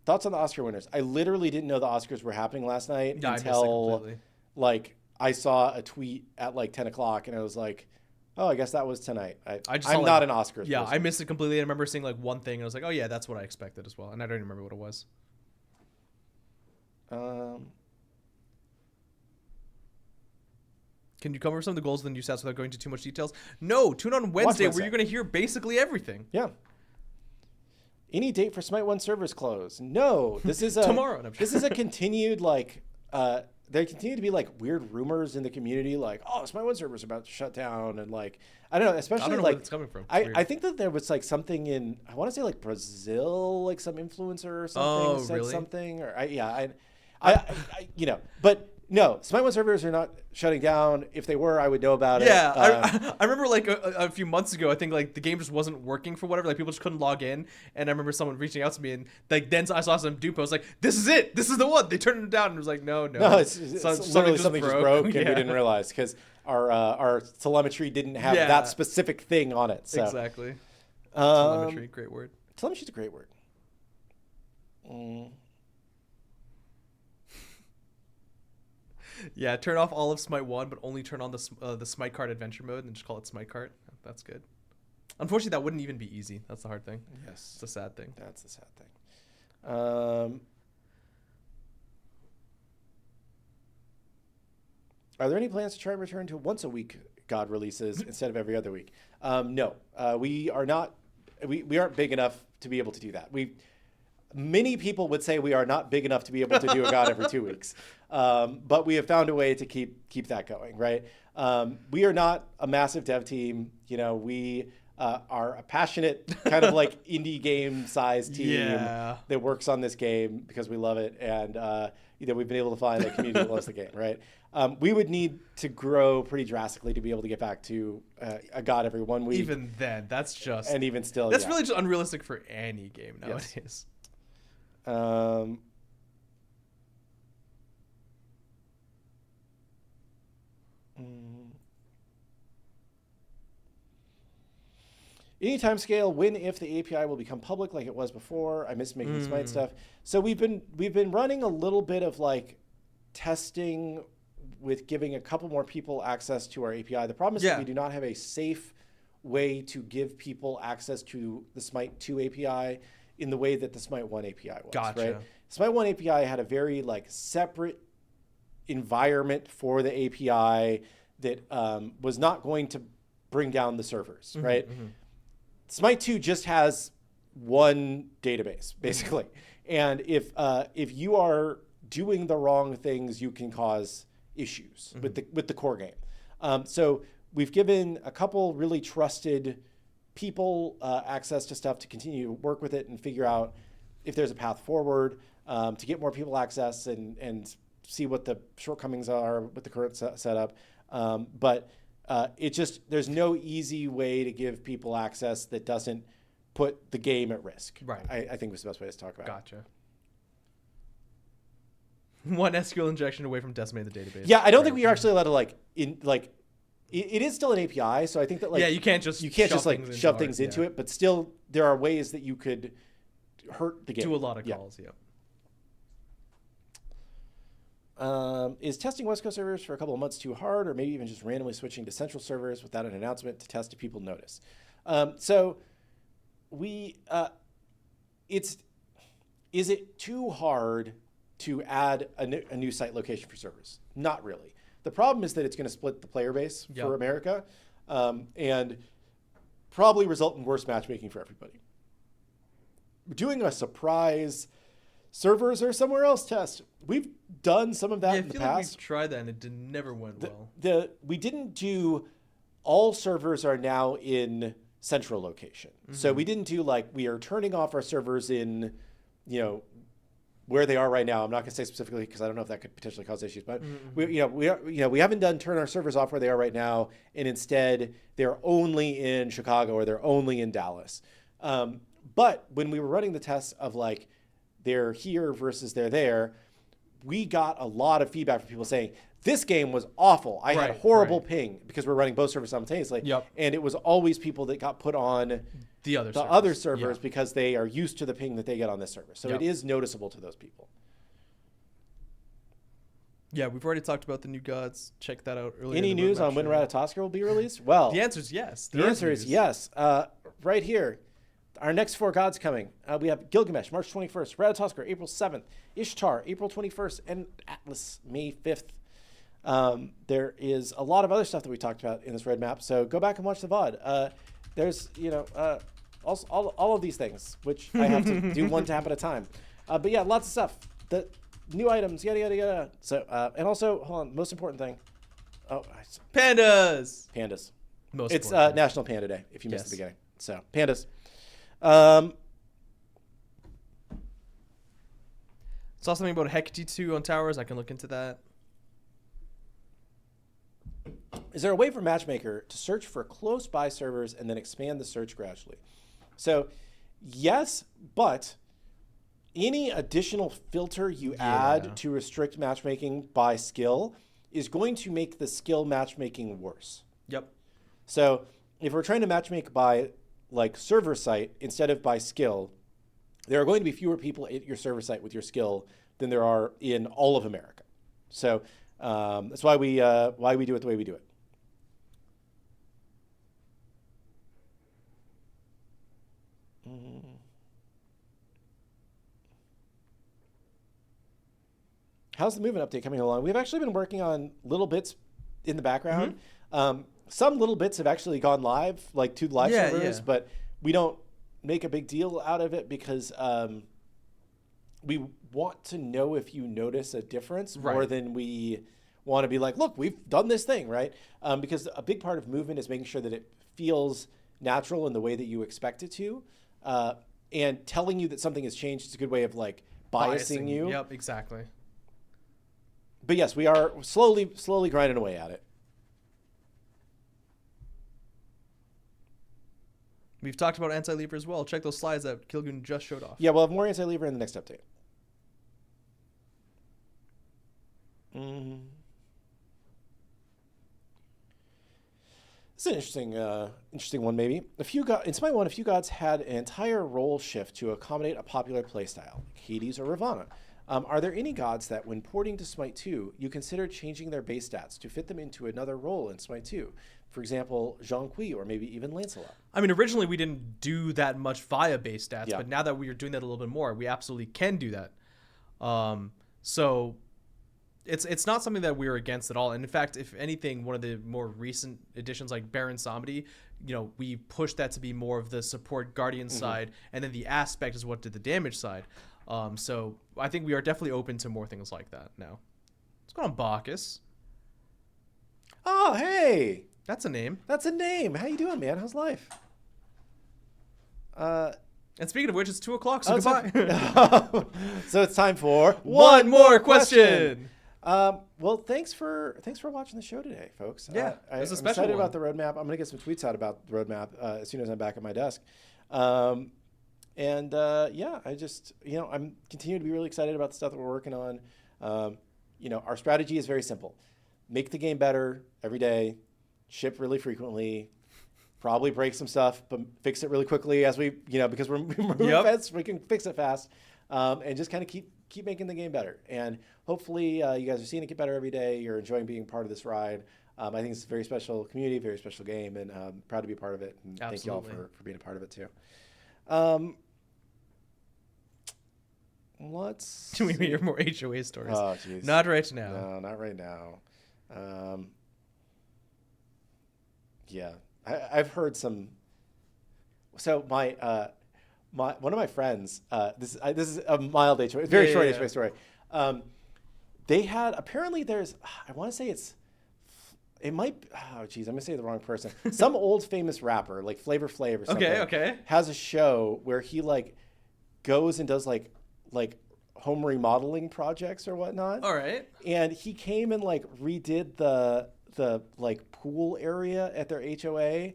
Thoughts on the Oscar winners? I literally didn't know the Oscars were happening last night Yeah, I missed it until completely. like I saw a tweet at like 10 o'clock and I was like, oh, I guess that was tonight. I just I'm saw, not like- an Oscars Yeah, person. I missed it completely. I remember seeing like one thing, and I was like, "Oh yeah, that's what I expected as well." And I don't even remember what it was. Can you cover some of the goals of the new sets without going into too much details? No, tune on Wednesday, Wednesday. where you're going to hear basically everything. Yeah. Any date for Smite 1 servers close? No. This is a Tomorrow. No, I'm this is a continued like there continue to be like weird rumors in the community like, oh, Smite 1 servers are about to shut down and like I don't know, especially I don't know like where it's coming from. It's I weird. think that there was like something in I want to say like Brazil, like some influencer or something Oh, said really? something or I but no, Smite 1 servers are not shutting down. If they were, I would know about it. Yeah, I remember like a few months ago, I think like the game just wasn't working for whatever. Like people just couldn't log in, and I remember someone reaching out to me, and like then I saw some dupe. I was like, "This is it. This is the one." They turned it down, and it was like, "No, No, it's literally something just broke and Yeah. we didn't realize because our telemetry didn't have Yeah. that specific thing on it. So. Exactly. Telemetry, great word. Telemetry's a great word. Yeah, turn off all of Smite 1, but only turn on the Smite Cart adventure mode and just call it Smite Cart. That's good. Unfortunately, that wouldn't even be easy. That's the hard thing. Yes, It's a sad thing. that's the sad thing. Are there any plans to try and return to once a week God releases instead of every other week? No, we are not. We aren't big enough to be able to do that. Many people would say we are not big enough to be able to do a God every 2 weeks, but we have found a way to keep that going. Right? We are not a massive dev team. We are a passionate kind of like indie game size team that works on this game because we love it, and we've been able to find a community that loves the game. Right? We would need to grow pretty drastically to be able to get back to a God every 1 week. Even then, that's just and even still, that's yeah. really just unrealistic for any game nowadays. Yes. Any time scale, when if the API will become public like it was before. I miss making Smite stuff. So we've been running a little bit of like testing with giving a couple more people access to our API. The problem is that we do not have a safe way to give people access to the Smite 2 API in the way that the Smite 1 API was. Gotcha. Right? Smite 1 API had a very like separate environment for the API that was not going to bring down the servers, right? Smite 2 just has one database, basically. And if you are doing the wrong things, you can cause issues with the core game. So we've given a couple really trusted people access to stuff to continue to work with it and figure out if there's a path forward to get more people access and see what the shortcomings are with the current setup. But there's no easy way to give people access that doesn't put the game at risk. Right. I think was the best way to talk about it. Gotcha. One SQL injection away from decimating the database. Yeah, I don't think we are actually allowed to it is still an API, so I think that you can't just shove things into it, but still there are ways that you could hurt the game. Do a lot of calls, yeah. Is testing West Coast servers for a couple of months too hard, or maybe even just randomly switching to central servers without an announcement to test if people notice? So we, is it too hard to add a new site location for servers? Not really. The problem is that it's going to split the player base for America, and probably result in worse matchmaking for everybody. Doing a surprise servers or somewhere else test. We've done some of that in the past. Like we've tried that and it never went well. We didn't do all servers are now in central location. So we didn't do like we are turning off our servers in, where they are right now. I'm not going to say specifically because I don't know if that could potentially cause issues, but we haven't done turn our servers off where they are right now, and instead they're only in Chicago or they're only in Dallas. But when we were running the tests of like they're here versus they're there, we got a lot of feedback from people saying this game was awful. I had horrible ping because we're running both servers simultaneously, and it was always people that got put on the other servers because they are used to the ping that they get on this server. So it is noticeable to those people. Yeah, we've already talked about the new gods. Check that out earlier. Any news on when Ratatoskr will be released? Well, the answer is yes. The answer is yes. Right here. Our next 4 gods coming. We have Gilgamesh, March 21st, Ratatoskr, April 7th, Ishtar, April 21st, and Atlas, May 5th. There is a lot of other stuff that we talked about in this roadmap, so go back and watch the VOD. There's, all of these things, which I have to do one tap at a time. But yeah, lots of stuff. The new items, yada, yada, yada. So, and also, hold on, most important thing. Pandas. It's National Panda Day, if you missed the beginning. So, pandas. Saw something about Hecate 2 on towers. I can look into that. Is there a way for Matchmaker to search for close by servers and then expand the search gradually? So yes, but any additional filter you add to restrict matchmaking by skill is going to make the skill matchmaking worse. Yep. So if we're trying to matchmake by like server site instead of by skill, there are going to be fewer people at your server site with your skill than there are in all of America. So that's why we do it the way we do it. How's the movement update coming along? We've actually been working on little bits in the background. Some little bits have actually gone live, like to the live servers, but we don't make a big deal out of it because we want to know if you notice a difference more than we want to be like, look, we've done this thing, right? Because a big part of movement is making sure that it feels natural in the way that you expect it to. And telling you that something has changed is a good way of like biasing you. Yep, exactly. But yes, we are slowly grinding away at it. We've talked about anti-lever as well. Check those slides that Killgoon just showed off. Yeah, we'll have more anti-lever in the next update. It's an interesting one, maybe. In SMITE 1, a few gods had an entire role shift to accommodate a popular playstyle, like Hades or Ravana. Are there any gods that, when porting to SMITE 2, you consider changing their base stats to fit them into another role in SMITE 2? For example, Zhong-Kui or maybe even Lancelot. I mean, originally we didn't do that much via base stats, but now that we are doing that a little bit more, we absolutely can do that. So it's not something that we're against at all. And in fact, if anything, one of the more recent additions like Baron Samedi, we pushed that to be more of the support guardian side, and then the aspect is what did the damage side. So I think we are definitely open to more things like that now. What's going on, Bacchus? Oh, hey. That's a name. That's a name. How you doing, man? How's life? And speaking of which, it's 2 o'clock, so goodbye. So it's time for one more question. Well, thanks for watching the show today, folks. Yeah, I'm a special excited one. about the roadmap. I'm gonna get some tweets out about the roadmap as soon as I'm back at my desk. I'm continuing to be really excited about the stuff that we're working on. Our strategy is very simple: make the game better every day, ship really frequently, probably break some stuff, but fix it really quickly as we, because we're moving fast, we can fix it fast, and just kind of keep keep making the game better. And hopefully you guys are seeing it get better every day. You're enjoying being part of this ride. I think it's a very special community, very special game, and proud to be a part of it. And thank you all for being a part of it too. Let's Do we hear more HOA stories? Oh, jeez. Not right now. No, not right now. Yeah, I've heard some. So my one of my friends. This is a mild HOA, very short HOA story. They had apparently there's. I want to say it might. Oh, geez, I'm gonna say the wrong person. Some old famous rapper like Flavor Flav or something. Okay. Has a show where he like goes and does like home remodeling projects or whatnot. All right. And he came and like redid the like pool area at their HOA.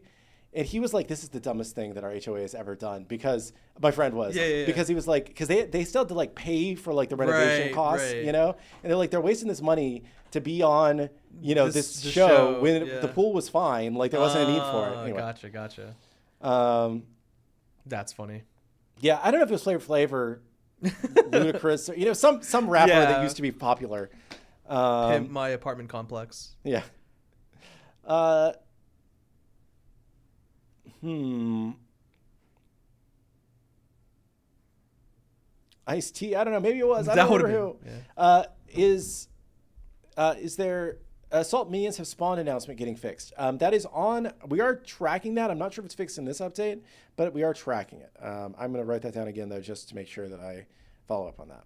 And he was like, this is the dumbest thing that our HOA has ever done, because my friend was. Because he was like, because they still had to like pay for like the renovation costs, you know? And they're like, they're wasting this money to be on, you know, this show when the pool was fine. Like there wasn't a need for it. Anyway. Gotcha. That's funny. Yeah, I don't know if it was Flavor Flav or Ludacris, or, you know, some rapper that used to be popular. Pimp my apartment complex. Yeah. Ice-T, I don't know, maybe it was. I don't remember who. Is there Assault Minions have spawned announcement getting fixed? That is on. We are tracking that. I'm not sure if it's fixed in this update, but we are tracking it. I'm going to write that down again though, just to make sure that I follow up on that.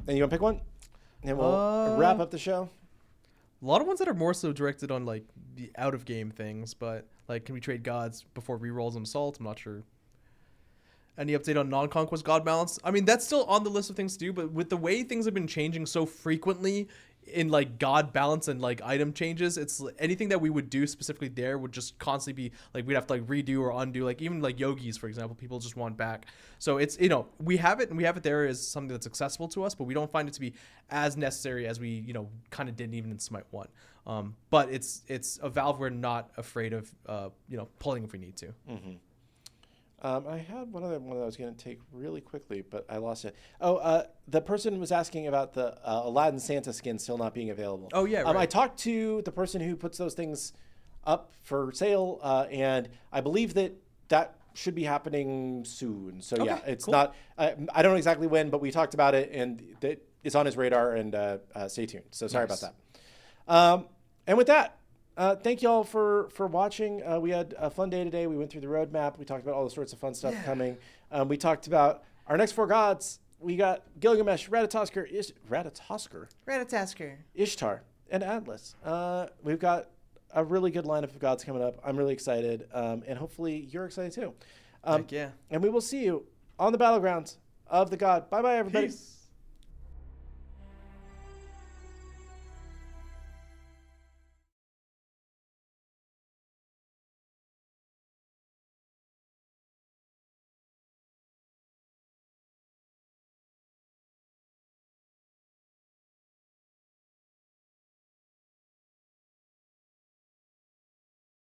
And you want to pick one? And we'll wrap up the show. A lot of ones that are more so directed on like the out of game things, but like, can we trade gods before rerolls and assault? I'm not sure. Any update on non-conquest god balance? I mean, that's still on the list of things to do, but with the way things have been changing so frequently in like god balance and like item changes, it's anything that we would do specifically there would just constantly be like, we'd have to like redo or undo, like even like yogis, for example, people just want back. So it's, you know, we have it and we have it there as something that's accessible to us, but we don't find it to be as necessary as we, you know, kind of did even in Smite 1. But it's a valve we're not afraid of, you know, pulling if we need to. I had one other one that I was going to take really quickly, but I lost it. The person was asking about the Aladdin Santa skin still not being available. Oh, yeah, right. I talked to the person who puts those things up for sale, and I believe that should be happening soon. So, okay, yeah, it's cool. Not... I don't know exactly when, but we talked about it, and it's on his radar, and stay tuned. So, sorry about that. And with that, thank you all for watching. We had a fun day today. We went through the roadmap. We talked about all the sorts of fun stuff coming. We talked about our next 4 gods. We got Gilgamesh, Ratatoskr, Ishtar, and Atlas. We've got a really good lineup of gods coming up. I'm really excited, and hopefully you're excited too. Heck yeah. And we will see you on the battlegrounds of the god. Bye-bye, everybody. Peace.